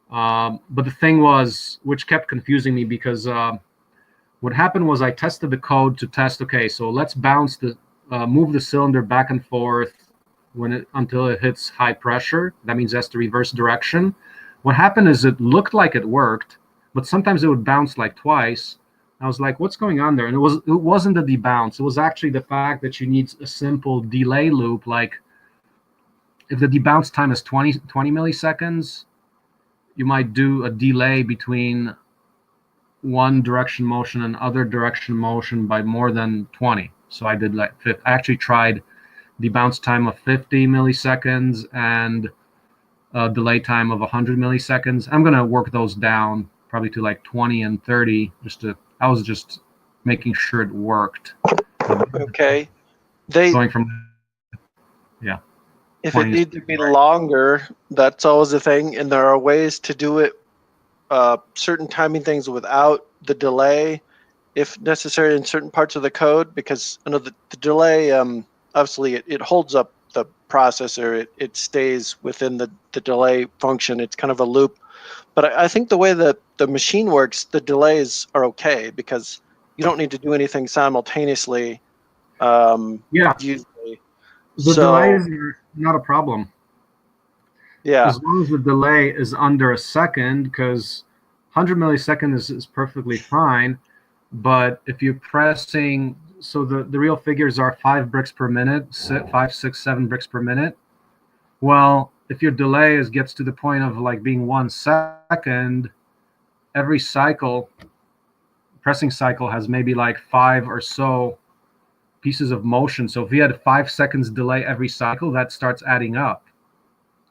But the thing was, which kept confusing me, because what happened was I tested the code to test, okay, so let's bounce the, move the cylinder back and forth until it hits high pressure. That means it has to reverse direction. What happened is it looked like it worked, but sometimes it would bounce like twice. I was like, what's going on there? And it wasn't the debounce. It was actually the fact that you need a simple delay loop. Like if the debounce time is 20 milliseconds, you might do a delay between one direction motion and other direction motion by more than 20. So I did like, I actually tried debounce time of 50 milliseconds and a delay time of 100 milliseconds. I'm going to work those down probably to like 20 and 30. I was just making sure it worked. Okay. Going from, yeah. If it needs to be longer, that's always a thing. And there are ways to do it, certain timing things without the delay, if necessary, in certain parts of the code, because I know the delay, obviously it holds up the processor. It stays within the delay function. It's kind of a loop. But I think the way that the machine works, the delays are okay because you don't need to do anything simultaneously. Yeah. Usually. The delays are not a problem. Yeah. As long as the delay is under a second, because 100 milliseconds is perfectly fine. But if you're pressing, so the real figures are 5 bricks per minute, 5, 6, 7 bricks per minute. Well, if your delay gets to the point of like being 1 second, every cycle, pressing cycle has maybe like 5 or so pieces of motion. So if you had a 5 seconds delay every cycle, that starts adding up,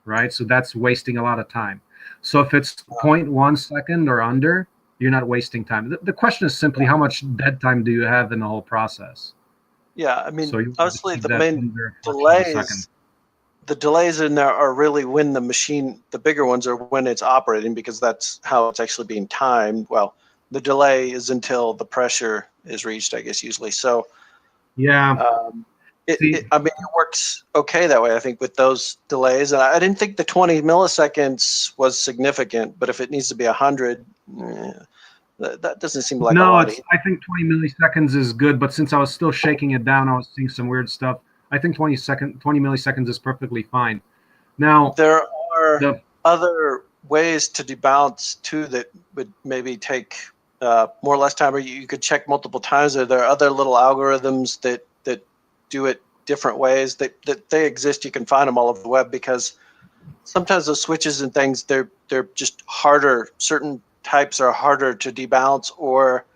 right? So that's wasting a lot of time. So if it's 0.1 second or under, you're not wasting time. The question is simply how much dead time do you have in the whole process? Yeah, I mean, so obviously the main delays in there are really when the machine, the bigger ones are when it's operating, because that's how it's actually being timed. Well, the delay is until the pressure is reached, I guess, usually. So yeah, I mean, it works okay that way, I think, with those delays. And I didn't think the 20 milliseconds was significant, but if it needs to be 100, that doesn't seem like a lot. I think 20 milliseconds is good, but since I was still shaking it down, I was seeing some weird stuff. I think 20 milliseconds is perfectly fine. Now, there are other ways to debounce too that would maybe take more or less time, or you could check multiple times. There are other little algorithms that do it different ways. That they exist. You can find them all over the web, because sometimes those switches and things, they're just harder. Certain types are harder to debounce, or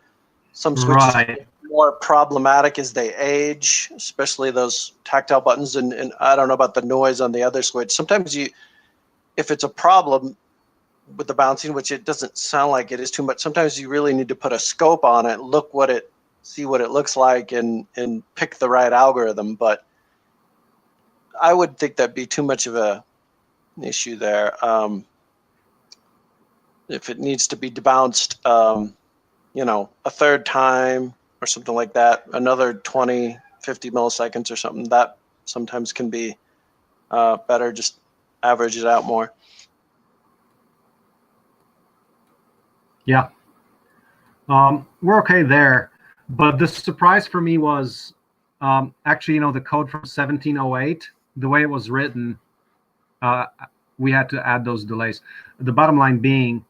some switches are more problematic as they age, especially those tactile buttons. And I don't know about the noise on the other switch. Sometimes if it's a problem with the bouncing, which it doesn't sound like it is too much, sometimes you really need to put a scope on it, see what it looks like, and pick the right algorithm. But I would think that'd be too much of an issue there. If it needs to be debounced, a third time or something like that, another 20, 50 milliseconds or something, that sometimes can be better. Just average it out more. Yeah. We're okay there. But the surprise for me was actually, the code from 1708, the way it was written, we had to add those delays. The bottom line being,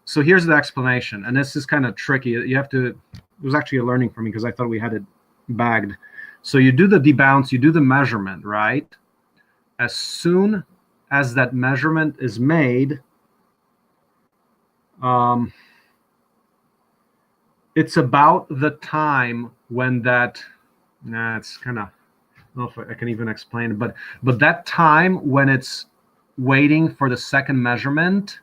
so here's the explanation, and this is kind of tricky. It was actually a learning for me because I thought we had it bagged. So you do the debounce, you do the measurement, right? As soon as that measurement is made, it's about the time when it's kind of, I don't know if I can even explain it, but that time when it's waiting for the second measurement,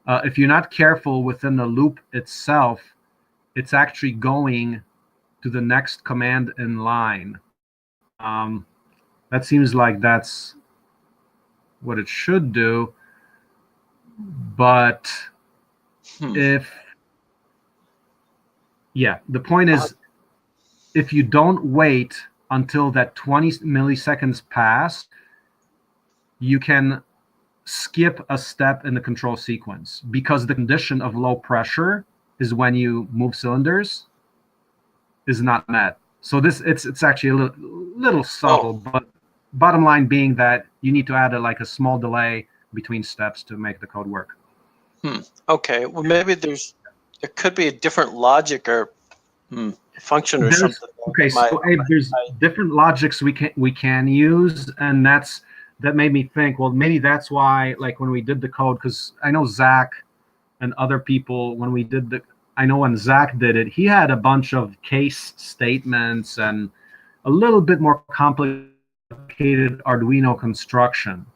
if you're not careful within the loop itself, it's actually going to the next command in line. That seems like that's what it should do. But the point is, if you don't wait until that 20 milliseconds pass, you can skip a step in the control sequence, because the condition of low pressure is when you move cylinders is not met. So it's actually a little subtle, but bottom line being that you need to add like a small delay between steps to make the code work. Okay. Well, maybe there could be a different logic or function or something. Okay, so Abe, there's different logics we can use, and that made me think, well, maybe that's why, like when we did the code, because I know Zach and other people, when we did I know when Zach did it, he had a bunch of case statements and a little bit more complicated Arduino construction.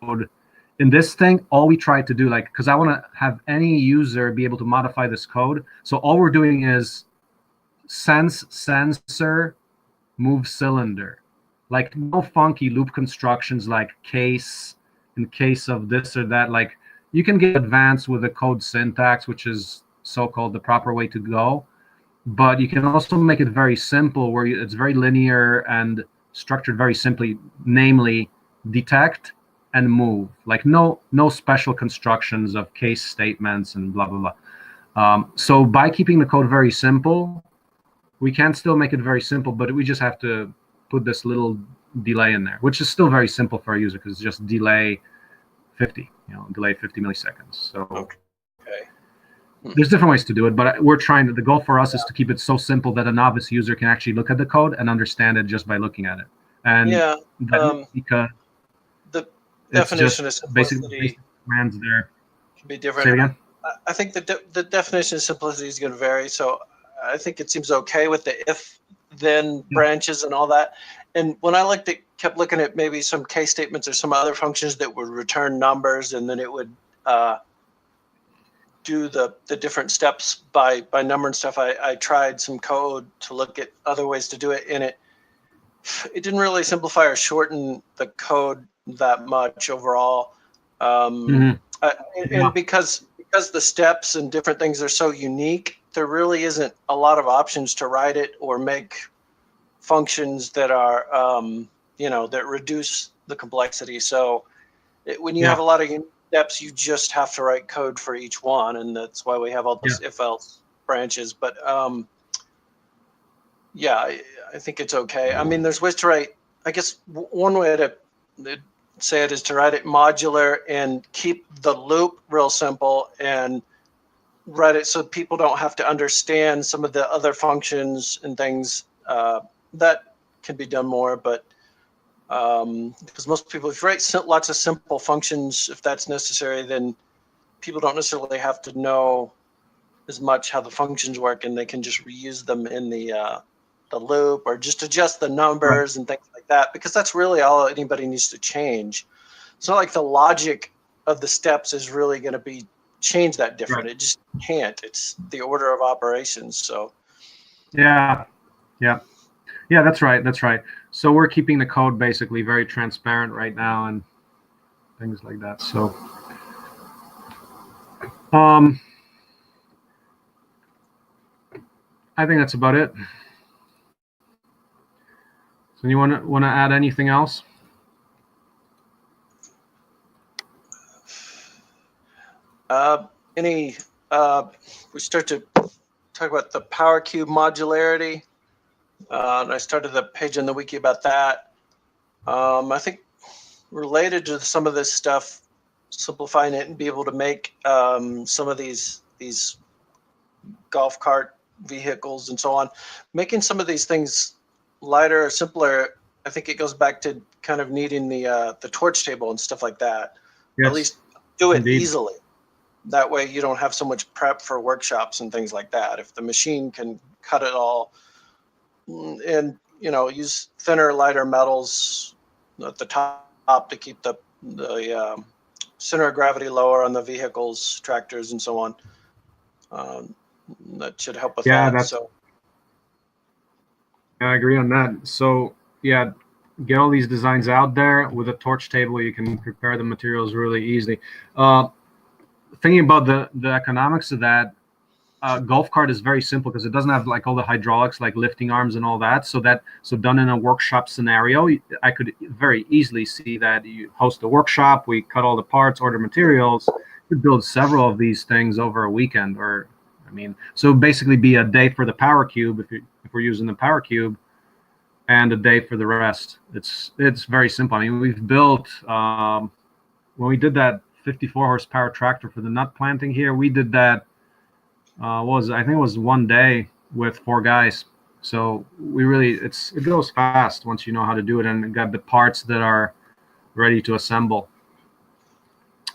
In this thing, all we tried to do, like, because I want to have any user be able to modify this code. So all we're doing is sense sensor, move cylinder. Like no funky loop constructions like case in case of this or that. Like you can get advanced with the code syntax, which is so-called the proper way to go. But you can also make it very simple where it's very linear and structured very simply, namely detect and move. Like no special constructions of case statements and blah, blah, blah. So by keeping the code very simple, we can still make it very simple, but we just have to put this little delay in there, which is still very simple for a user because it's just delay 50, delay 50 milliseconds. So Okay. There's different ways to do it, but the goal for us is to keep it so simple that a novice user can actually look at the code and understand it just by looking at it. And because the definition of simplicity basic commands there can be different. Say it again? I think the definition of simplicity is going to vary. So I think it seems okay with the if-then branches and all that. And when I kept looking at maybe some case statements or some other functions that would return numbers, and then it would do the different steps by number and stuff. I tried some code to look at other ways to do it, and it didn't really simplify or shorten the code that much overall. And because the steps and different things are so unique, there really isn't a lot of options to write it or make functions that are that reduce the complexity. So when you have a lot of unique steps, you just have to write code for each one, and that's why we have all those if-else branches. But I think it's okay. I mean, there's ways to write. I guess one way to say it is to write it modular and keep the loop real simple and write it so people don't have to understand some of the other functions and things. That can be done more, but because most people, if you write lots of simple functions, if that's necessary, then people don't necessarily have to know as much how the functions work, and they can just reuse them in the loop or just adjust the numbers and things like that, because that's really all anybody needs to change. It's not like the logic of the steps is really going to be changed that different. It just can't. It's the order of operations. So yeah, that's right. So we're keeping the code basically very transparent right now and things like that. So I think that's about it. So you want to add anything else? We start to talk about the power cube modularity. And I started the page on the wiki about that. I think related to some of this stuff, simplifying it and be able to make some of these golf cart vehicles and so on, making some of these things lighter or simpler. I think it goes back to kind of needing the torch table and stuff like that. Yes, at least do it indeed. easily. That way you don't have so much prep for workshops and things like that. If the machine can cut it all, and use thinner, lighter metals at the top to keep the center of gravity lower on the vehicles, tractors, and so on. That should help with that. So I agree on that. So get all these designs out there with a torch table. You can prepare the materials really easily. Thinking about the economics of that, golf cart is very simple because it doesn't have like all the hydraulics like lifting arms and all that. So done in a workshop scenario, I could very easily see that you host a workshop, we cut all the parts, order materials, you build several of these things over a weekend or I mean, so basically be a day for the Power Cube if we're using the Power Cube, and a day for the rest. It's very simple. I mean, we've built when we did that 54 horsepower tractor for the nut planting here, we did that. I think it was one day with 4 guys. So we really it goes fast once you know how to do it and got the parts that are ready to assemble.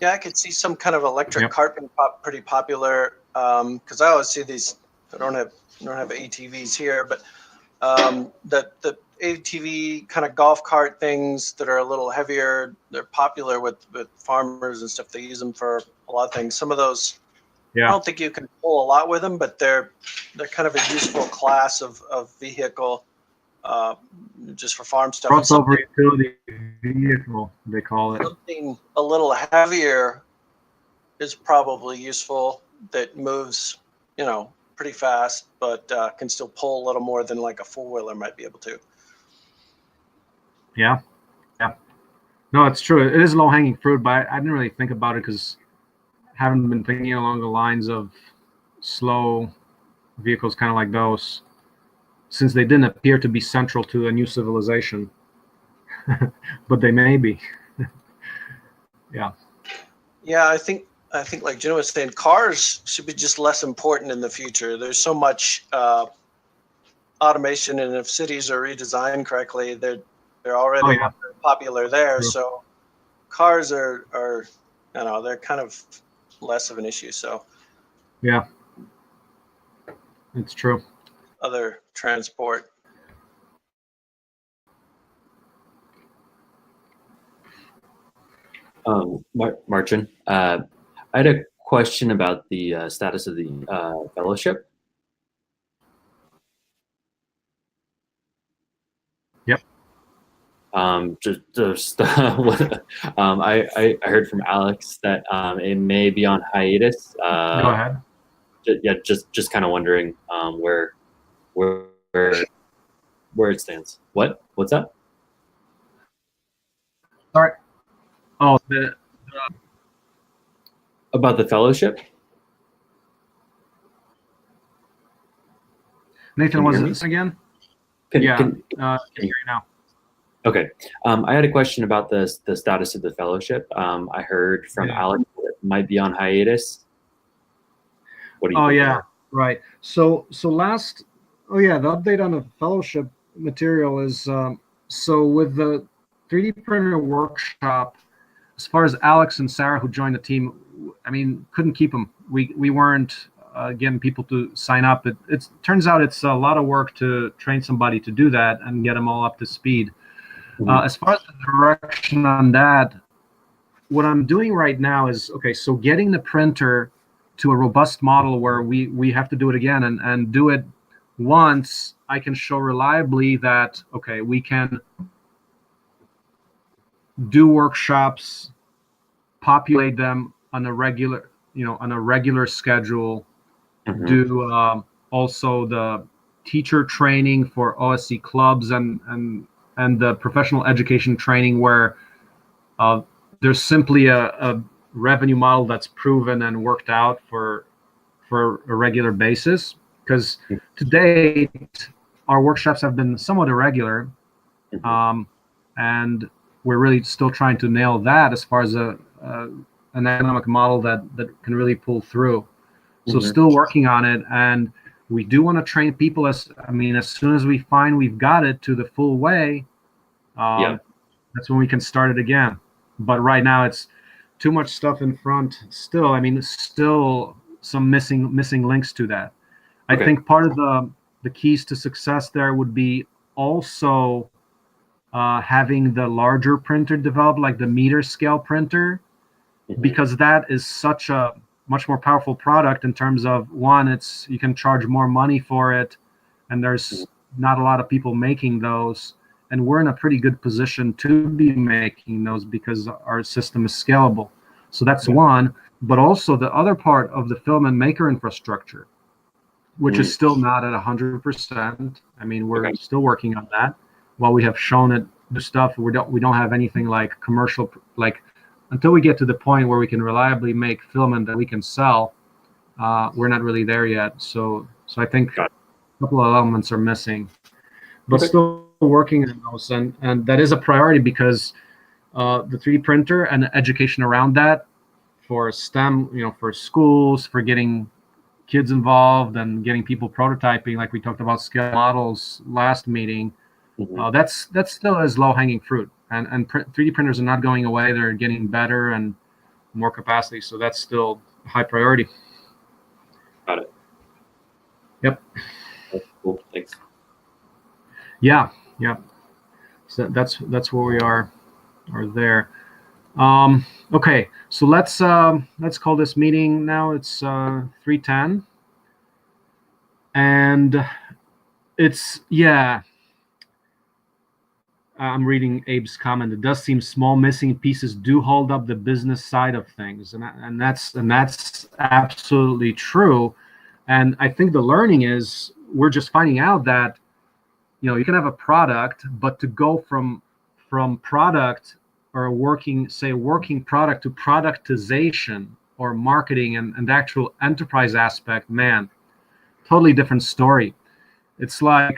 Yeah, I could see some kind of electric Yep. cart being pretty popular, because I always see these. I don't have ATVs here, but the ATV kind of golf cart things that are a little heavier, they're popular with farmers and stuff. They use them for a lot of things. Some of those, I Yeah. don't think you can pull a lot with them, but they're kind of a useful class of vehicle, just for farm stuff. And Crossover utility vehicle, they call it. something a little heavier is probably useful, that moves, pretty fast, but can still pull a little more than like a 4-wheeler might be able to. Yeah. No, it's true. It is low-hanging fruit, but I didn't really think about it because I haven't been thinking along the lines of slow vehicles kind of like those, since they didn't appear to be central to a new civilization. But they may be. Yeah. Yeah, I think like Jenna was saying, cars should be just less important in the future. There's so much automation, and if cities are redesigned correctly, they're already popular there. True. So cars are they're kind of less of an issue. So Yeah. It's true. other transport. Martin, I had a question about the status of the fellowship. Yep. I heard from Alex that it may be on hiatus. Go ahead. Just kind of wondering where it stands. What's that? Sorry. Oh, About the fellowship? Nathan, Can you was hear me? this again? Can Yeah. you Can you hear you now? Okay. I had a question about the status of the fellowship. I heard from Yeah. Alex that it might be on hiatus. What do you think? Yeah, right. So the update on the fellowship material is so with the 3D printer workshop, as far as Alex and Sarah who joined the team, I mean, couldn't keep them. We weren't getting people to sign up. It turns out it's a lot of work to train somebody to do that and get them all up to speed. Mhm. As far as the direction on that, what I'm doing right now is, so getting the printer to a robust model where we have to do it again and do it once, I can show reliably that, we can do workshops, populate them on a regular schedule, Mhm. do also the teacher training for OSE clubs and the professional education training where there's simply a revenue model that's proven and worked out for a regular basis. Because to date, our workshops have been somewhat irregular, and we're really still trying to nail that as far as an economic model that can really pull through. So still working on it, and we do want to train people as soon as we find we've got it to the full way, that's when we can start it again. But right now it's too much stuff in front still. Still some missing links to that. I think part of the keys to success there would be also having the larger printer developed, like the meter scale printer, because that is such a much more powerful product in terms of, one, you can charge more money for it, and there's not a lot of people making those, and we're in a pretty good position to be making those because our system is scalable. So that's one, but also the other part of the filament maker infrastructure, which is still not at 100%. We're still working on that. While we have shown it the stuff, we don't have anything like commercial, like until we get to the point where we can reliably make filament that we can sell, we're not really there yet. So I think a couple of elements are missing, but still working on those, and that is a priority because the 3D printer and education around that for STEM, for schools, for getting kids involved and getting people prototyping, like we talked about scale models last meeting. That still is low-hanging fruit, and 3D printers are not going away. They're getting better and more capacity, so that's still high priority. Got it. Yep. That's cool. Thanks. Yeah. So that's where we are there. Okay, so let's call this meeting now. It's 3:10, and it's I'm reading Abe's comment. It does seem small missing pieces do hold up the business side of things, and that's absolutely true. And I think the learning is we're just finding out that you can have a product, but to go from product or a working product to productization or marketing and the actual enterprise aspect, man, totally different story. It's like,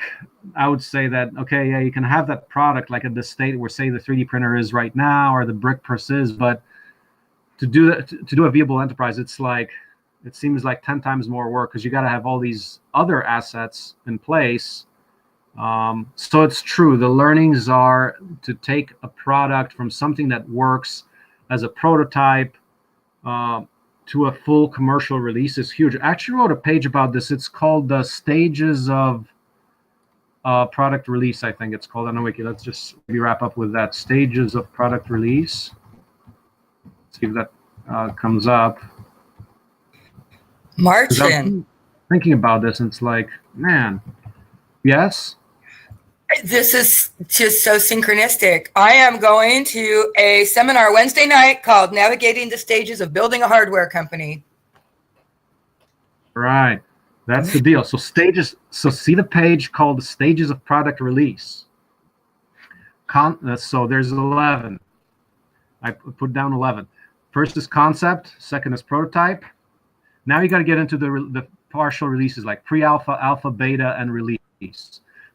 I would say that, okay, yeah, you can have that product like at the state where, say, the 3D printer is right now or the brick press is, but to do a viable enterprise, it seems like 10 times more work because you got to have all these other assets in place. So it's true. The learnings are to take a product from something that works as a prototype to a full commercial release is huge. I actually wrote a page about this. It's called the Stages of Product Release, I think it's called on the wiki. Let's just maybe wrap up with that. Stages of Product Release. Let's see if that comes up. Martin. Thinking about this, and it's like, man, yes? This is just so synchronistic. I am going to a seminar Wednesday night called Navigating the Stages of Building a Hardware Company. Right. That's the deal. So stages. So see the page called the Stages of Product Release. So there's 11. I put down 11. First is concept. Second is prototype. Now you got to get into the partial releases like pre-alpha, alpha, beta, and release.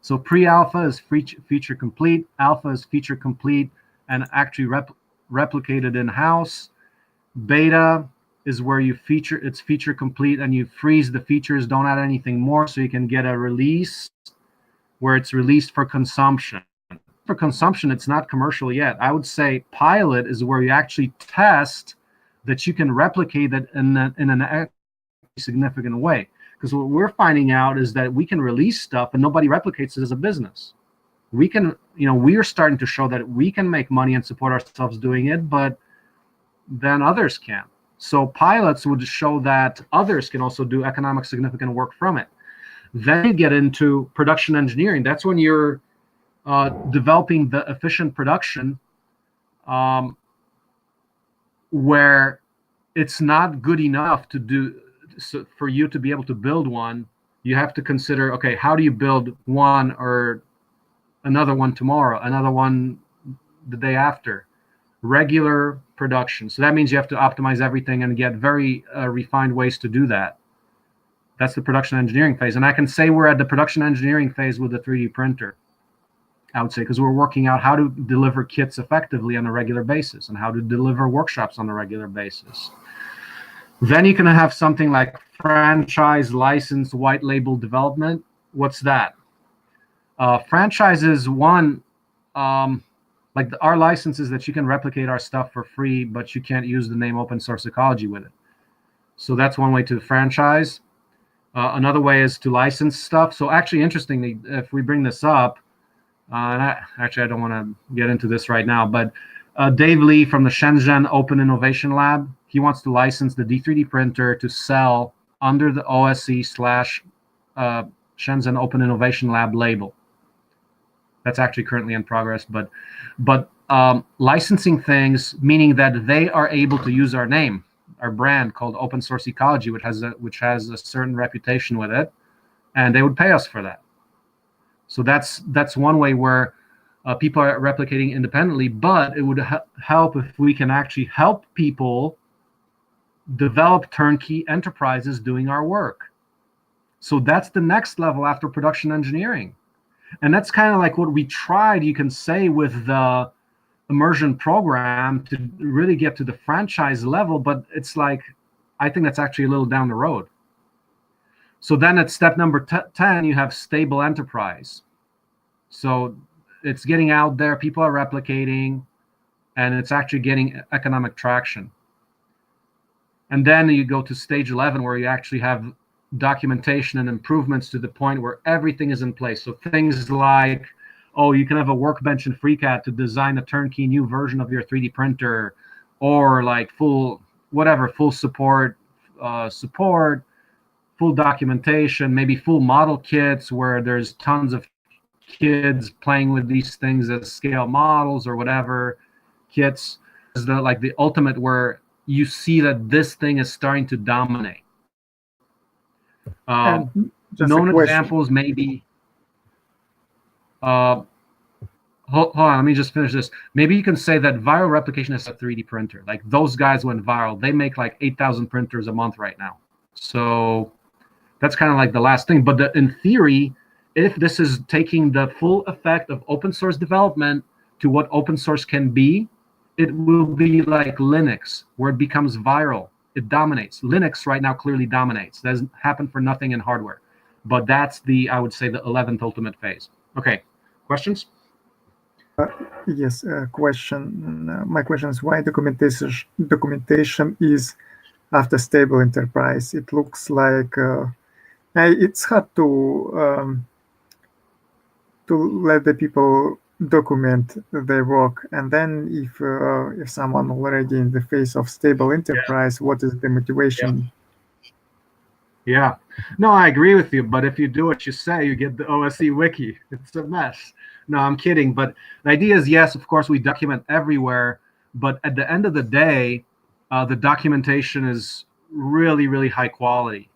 So pre-alpha is feature complete. Alpha is feature complete and actually replicated in-house. Beta is where it's feature complete and you freeze the features, don't add anything more, so you can get a release where it's released for consumption. For consumption, it's not commercial yet. I would say pilot is where you actually test that you can replicate that in an significant way. Because what we're finding out is that we can release stuff and nobody replicates it as a business. We can, we are starting to show that we can make money and support ourselves doing it, but then others can't. So pilots would show that others can also do economic significant work from it. Then you get into production engineering. That's when you're developing the efficient production where it's not good enough to do. So for you to be able to build one, you have to consider, okay, how do you build one or another one tomorrow, another one the day after? Regular production. So that means you have to optimize everything and get very refined ways to do that. That's the production engineering phase. And I can say we're at the production engineering phase with the 3D printer, I would say, because we're working out how to deliver kits effectively on a regular basis and how to deliver workshops on a regular basis. Then you can have something like franchise, license, white label development. What's that? Franchise is one, like our license is that you can replicate our stuff for free, but you can't use the name open source ecology with it. So that's one way to franchise. Another way is to license stuff. So actually, interestingly, if we bring this up, and I don't want to get into this right now, but Dave Lee from the Shenzhen Open Innovation Lab, he wants to license the D3D printer to sell under the OSE / Shenzhen Open Innovation Lab label. That's actually currently in progress, but licensing things, meaning that they are able to use our name, our brand called Open Source Ecology, which has a certain reputation with it, and they would pay us for that. So that's one way where people are replicating independently, but it would help if we can actually help people develop turnkey enterprises doing our work. So that's the next level after production engineering. And that's kind of like what we tried, you can say, with the immersion program to really get to the franchise level, but it's like, I think that's actually a little down the road. So then at step number 10, you have stable enterprise. So it's getting out there, people are replicating, and it's actually getting economic traction. And then you go to stage 11, where you actually have documentation and improvements to the point where everything is in place. So things like, oh, you can have a workbench in FreeCAD to design a turnkey new version of your 3D printer, or like full support, full documentation, maybe full model kits where there's tons of kids playing with these things as scale models or whatever kits. Is the ultimate where you see that this thing is starting to dominate. Known examples maybe. Hold on, let me just finish this. Maybe you can say that viral replication is a 3D printer. Like those guys went viral. They make like 8,000 printers a month right now. So that's kind of like the last thing. But in theory, if this is taking the full effect of open source development to what open source can be, it will be like Linux, where it becomes viral. It dominates. Linux right now clearly dominates. That doesn't happen for nothing in hardware. But that's I would say, the 11th ultimate phase. Okay, questions? Yes, question. My question is, why documentation is after stable enterprise? It looks like it's hard to let the people document their work, and then if someone already in the phase of stable enterprise, what is the motivation? Yeah, no, I agree with you. But if you do what you say, you get the OSE wiki. It's a mess. No, I'm kidding. But the idea is, yes, of course, we document everywhere. But at the end of the day, the documentation is really, really high quality.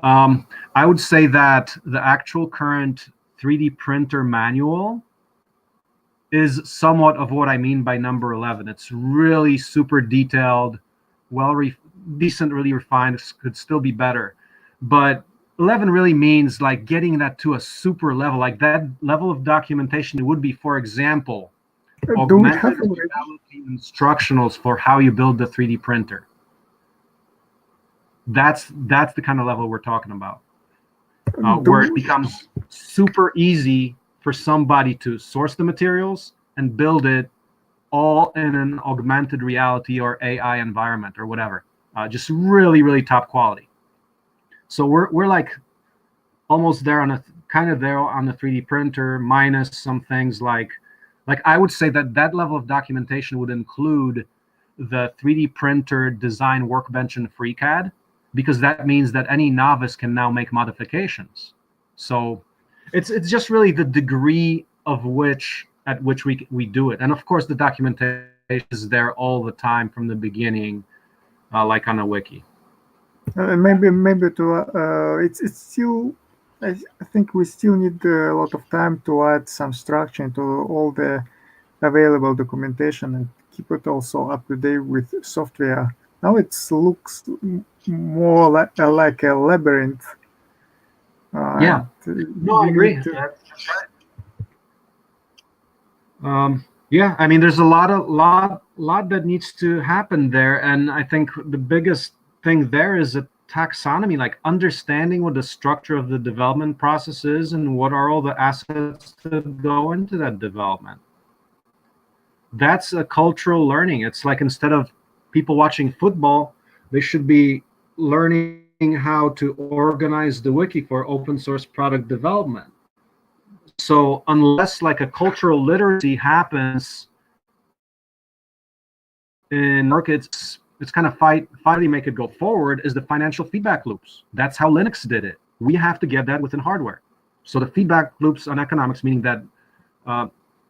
I would say that the actual current 3D printer manual is somewhat of what I mean by number 11. It's really super detailed, decent, really refined. It could still be better. But 11 really means like getting that to a super level, like that level of documentation. It would be, for example, augmented reality instructionals for how you build the 3D printer. That's the kind of level we're talking about, where it becomes super easy for somebody to source the materials and build it all in an augmented reality or AI environment or whatever. Just really, really top quality. So we're like almost there on the 3D printer, minus some things like I would say that level of documentation would include the 3D printer design workbench in FreeCAD, because that means that any novice can now make modifications. So it's just really the degree at which we do it. And of course, the documentation is there all the time from the beginning, like on a wiki. Maybe to it's still, I think we still need a lot of time to add some structure into all the available documentation and keep it also up to date with software. Now it looks more like a labyrinth. Yeah, no, I agree. That's right. Yeah, I mean, there's a lot that needs to happen there, and I think the biggest thing there is a taxonomy, like understanding what the structure of the development process is and what are all the assets that go into that development. That's a cultural learning. It's like, instead of people watching football, they should be learning how to organize the wiki for open source product development. So unless like a cultural literacy happens in markets, it's kind of finally make it go forward, is the financial feedback loops. That's how Linux did it. We have to get that within hardware. So the feedback loops on economics, meaning that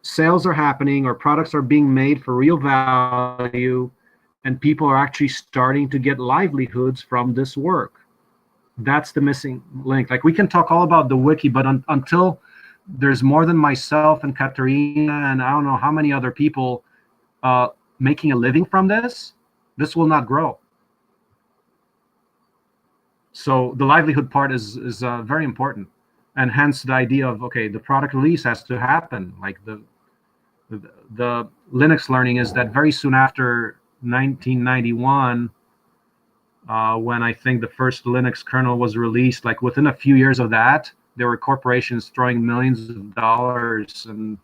sales are happening or products are being made for real value, and people are actually starting to get livelihoods from this work. That's the missing link. Like, we can talk all about the wiki, but until there's more than myself and Katerina and I don't know how many other people making a living from this will not grow. So the livelihood part is very important, and hence the idea of, okay, the product release has to happen. Like the Linux learning is that very soon after 1991, when I think the first Linux kernel was released, like within a few years of that, there were corporations throwing millions of dollars and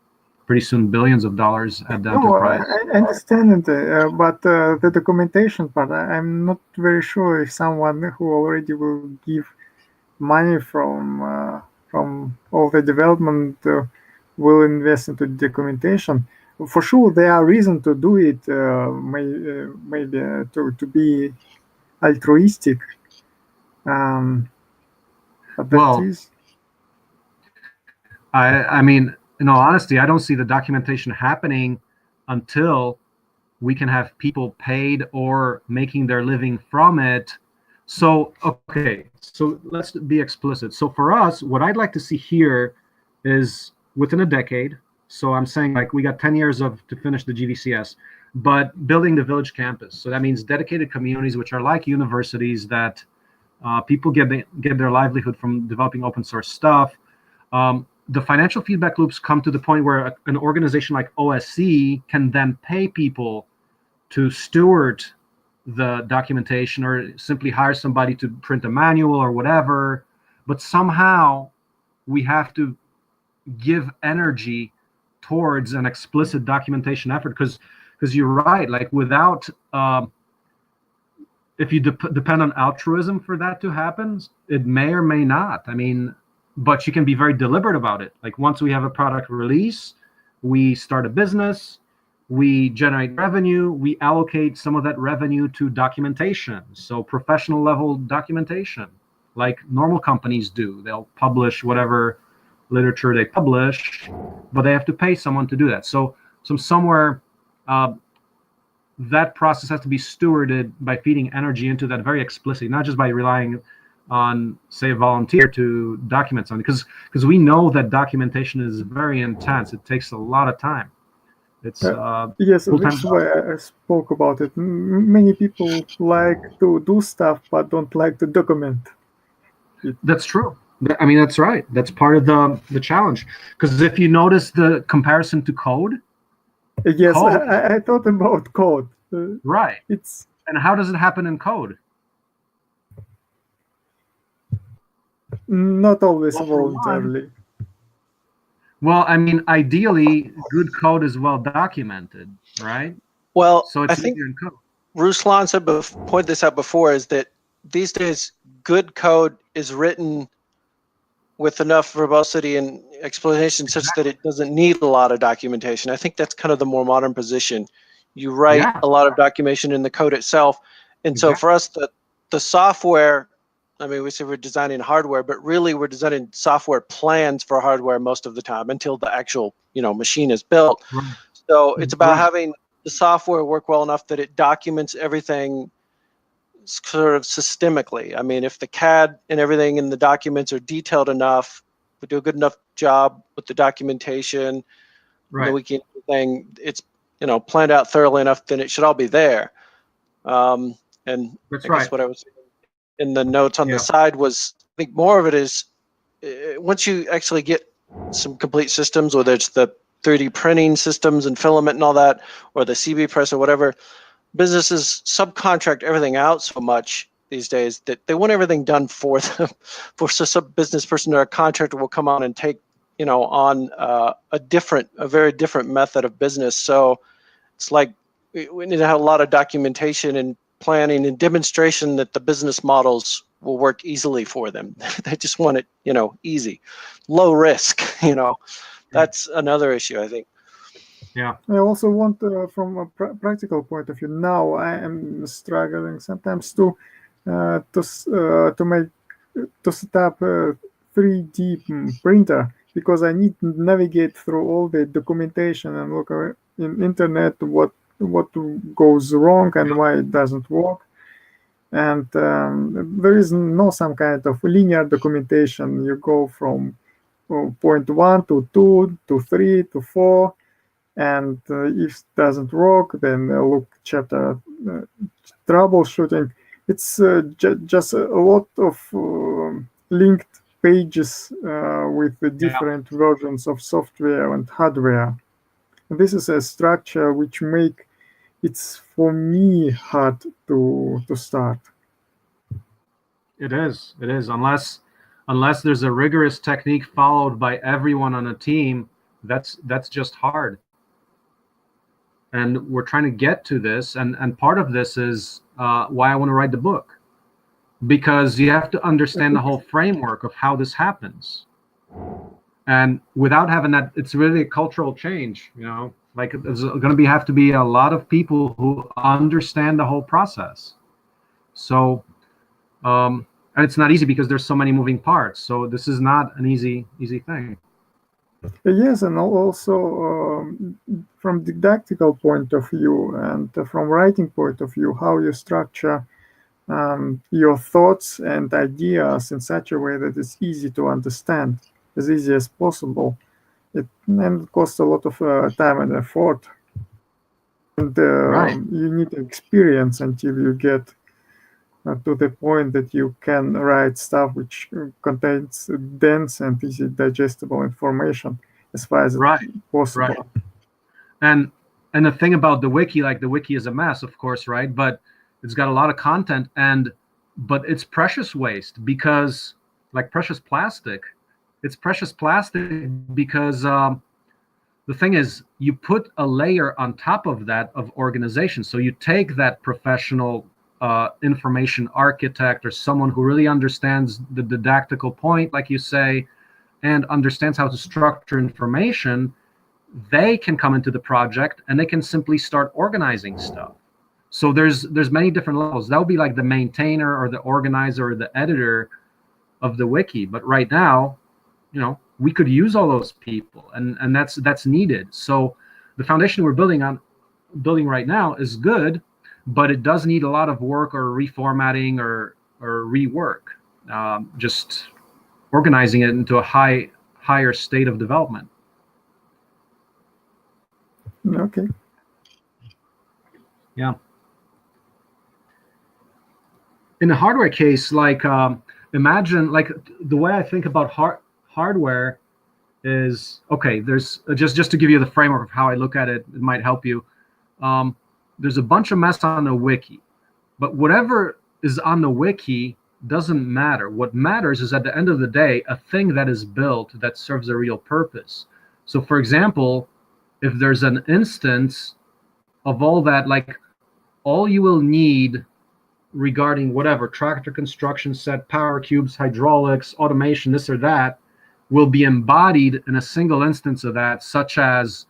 pretty soon billions of dollars at the No, enterprise. I understand it, but the documentation part, I'm not very sure if someone who already will give money from all the development will invest into documentation. For sure, there are reasons to do it, maybe to be altruistic. But that Well, is. I mean, in all honesty, I don't see the documentation happening until we can have people paid or making their living from it. So, okay, so let's be explicit. So for us, what I'd like to see here is within a decade. So I'm saying like we got 10 years to finish the GVCS, but building the village campus. So that means dedicated communities, which are like universities that people get their livelihood from developing open source stuff. The financial feedback loops come to the point where an organization like OSE can then pay people to steward the documentation, or simply hire somebody to print a manual or whatever. But somehow we have to give energy towards an explicit documentation effort, because you're right, like without if you depend on altruism for that to happen, it may or may not. I mean, but you can be very deliberate about it. Like once we have a product release, we start a business, we generate revenue, we allocate some of that revenue to documentation. So professional level documentation, like normal companies do. They'll publish whatever literature they publish, but they have to pay someone to do that. So somewhere that process has to be stewarded by feeding energy into that very explicitly, not just by relying on, say, a volunteer to document something, because we know that documentation is very intense. It takes a lot of time. It's Yes, full-time that's why I spoke about it. Many people like to do stuff but don't like to document it. That's true. I mean, that's right. That's part of the challenge. Because if you notice the comparison to code, Yes, code, I thought about code. right? It's And how does it happen in code? not always Well, for one, voluntarily. well, I mean, ideally, good code is well documented, right? Well, So I it's think easier in code. Ruslan said pointed this out before, is that these days good code is written with enough verbosity and explanation such that it doesn't need a lot of documentation. I think that's kind of the more modern position. You write Yeah. a lot of documentation in the code itself. And so for us, the software, I mean, we say we're designing hardware, but really we're designing software plans for hardware most of the time until the actual, machine is built. Right. So it's about Right. having the software work well enough that it documents everything sort of systemically. I mean, if the CAD and everything in the documents are detailed enough, we do a good enough job with the documentation, Right. the wiki and everything, it's planned out thoroughly enough, then it should all be there. And That's I right. guess what I was saying in the notes on Yeah. the side was, I think more of it is once you actually get some complete systems, whether it's the 3D printing systems and filament and all that, or the CB press or whatever, businesses subcontract everything out so much these days that they want everything done for them. So some business person or a contractor will come on and take, on a very different method of business. So it's like we need to have a lot of documentation and planning and demonstration that the business models will work easily for them. They just want it, easy, low risk. That's another issue, I think. Yeah. I also want, from a practical point of view, now I am struggling sometimes to set up a 3D printer, because I need to navigate through all the documentation and look in internet what goes wrong and why it doesn't work. And there is no some kind of linear documentation. You go from point 1 to 2 to 3 to 4. And if it doesn't work, then look chapter troubleshooting. it's just a lot of linked pages with the different versions of software and hardware. This is a structure which make it's for me hard to start. It is. It is. Unless there's a rigorous technique followed by everyone on a team, that's just hard. And we're trying to get to this, and part of this is why I want to write the book, because you have to understand the whole framework of how this happens. And without having that, it's really a cultural change. Like there's going to have to be a lot of people who understand the whole process. So. And it's not easy because there's so many moving parts. So this is not an easy thing. Yes, and also from didactical point of view and from writing point of view, how you structure your thoughts and ideas in such a way that it's easy to understand, as easy as possible. It costs a lot of time and effort. And Right. you need experience until you get to the point that you can write stuff which contains dense and easy digestible information as far as possible. Right. And the thing about the wiki, like the wiki is a mess, of course, right? But it's got a lot of content, but it's precious waste because, like precious plastic, it's precious plastic because the thing is, you put a layer on top of that of organization. So you take that professional information architect or someone who really understands the didactical point, like you say, and understands how to structure information. They can come into the project and they can simply start organizing stuff. So there's many different levels. That would be like the maintainer or the organizer or the editor of the wiki. But right now, we could use all those people, and that's needed. So the foundation we're building right now is good, but it does need a lot of work or reformatting or rework, just organizing it into a higher state of development. Okay. Yeah. In the hardware case, like imagine, like the way I think about hardware is, okay, there's just to give you the framework of how I look at it, it might help you. There's a bunch of mess on the wiki, but whatever is on the wiki doesn't matter. What matters is at the end of the day, a thing that is built that serves a real purpose. So for example, if there's an instance of all that, like all you will need regarding whatever, tractor construction set, power cubes, hydraulics, automation, this or that, will be embodied in a single instance of that, such as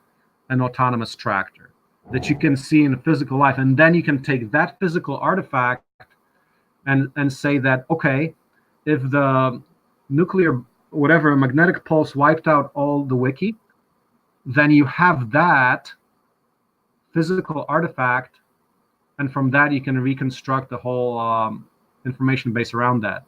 an autonomous tractor that you can see in physical life. And then you can take that physical artifact and say that, okay, if the nuclear, whatever, magnetic pulse wiped out all the wiki, then you have that physical artifact, and from that you can reconstruct the whole information base around that.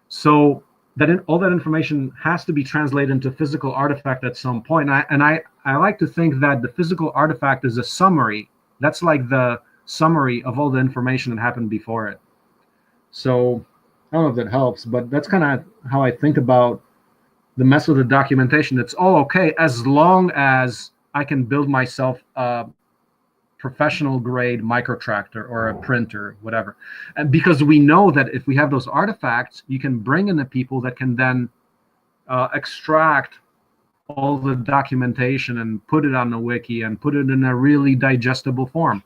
So that all that information has to be translated into physical artifact at some point. And I like to think that the physical artifact is a summary. That's like the summary of all the information that happened before it. So I don't know if that helps, but that's kind of how I think about the mess with the documentation. It's all okay as long as I can build myself a professional grade micro tractor or a printer, whatever. And because we know that if we have those artifacts, you can bring in the people that can then extract all the documentation and put it on the wiki and put it in a really digestible form.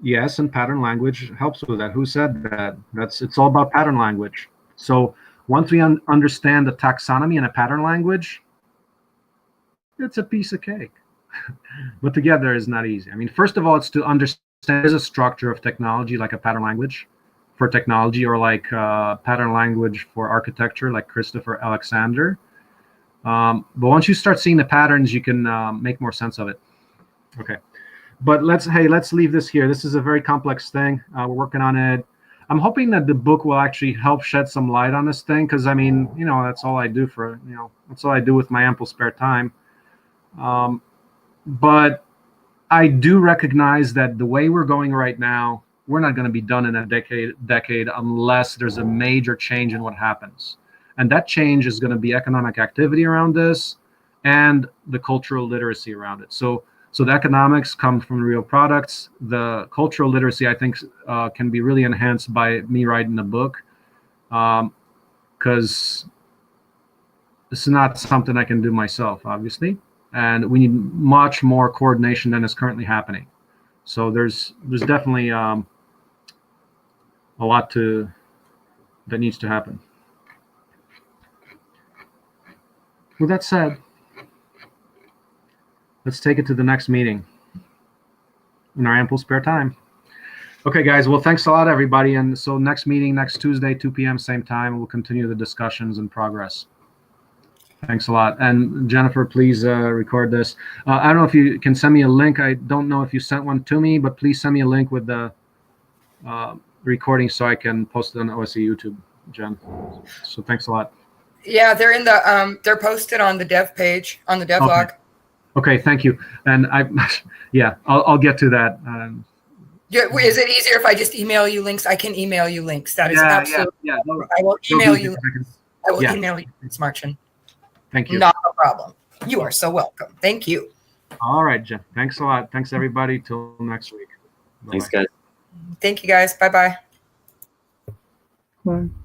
Yes, and pattern language helps with that. Who said that? It's all about pattern language. So once we understand the taxonomy in a pattern language, it's a piece of cake. But together is not easy. I mean, first of all, it's to understand there's a structure of technology, like a pattern language for technology, or like pattern language for architecture, like Christopher Alexander. But once you start seeing the patterns, you can make more sense of it. Okay. But let's leave this here. This is a very complex thing. We're working on it. I'm hoping that the book will actually help shed some light on this thing, because I mean, that's all I do that's all I do with my ample spare time. But I do recognize that the way we're going right now, we're not going to be done in a decade unless there's a major change in what happens. And that change is going to be economic activity around this and the cultural literacy around it. So the economics come from real products. The cultural literacy, I think, can be really enhanced by me writing a book, because this is not something I can do myself, obviously. And we need much more coordination than is currently happening. So there's definitely a lot that needs to happen. With that said, let's take it to the next meeting in our ample spare time. Okay, guys. Well, thanks a lot, everybody. And so next meeting, next Tuesday, 2 p.m., same time. We'll continue the discussions and progress. Thanks a lot. And Jennifer, please record this. I don't know if you can send me a link. I don't know if you sent one to me, but please send me a link with the recording so I can post it on OSE YouTube, Jen. So thanks a lot. Yeah, they're in the they're posted on the dev page, on the devlog. Okay, thank you. And I'll get to that. Is it easier if I just email you links? I can email you links. That is absolutely. Yeah. I will email you. I will email you, Marcin. Thank you. Not a problem. You are so welcome. Thank you. All right, Jen. Thanks a lot. Thanks, everybody. Till next week. Thanks, guys. Thank you, guys. Bye-bye. Bye.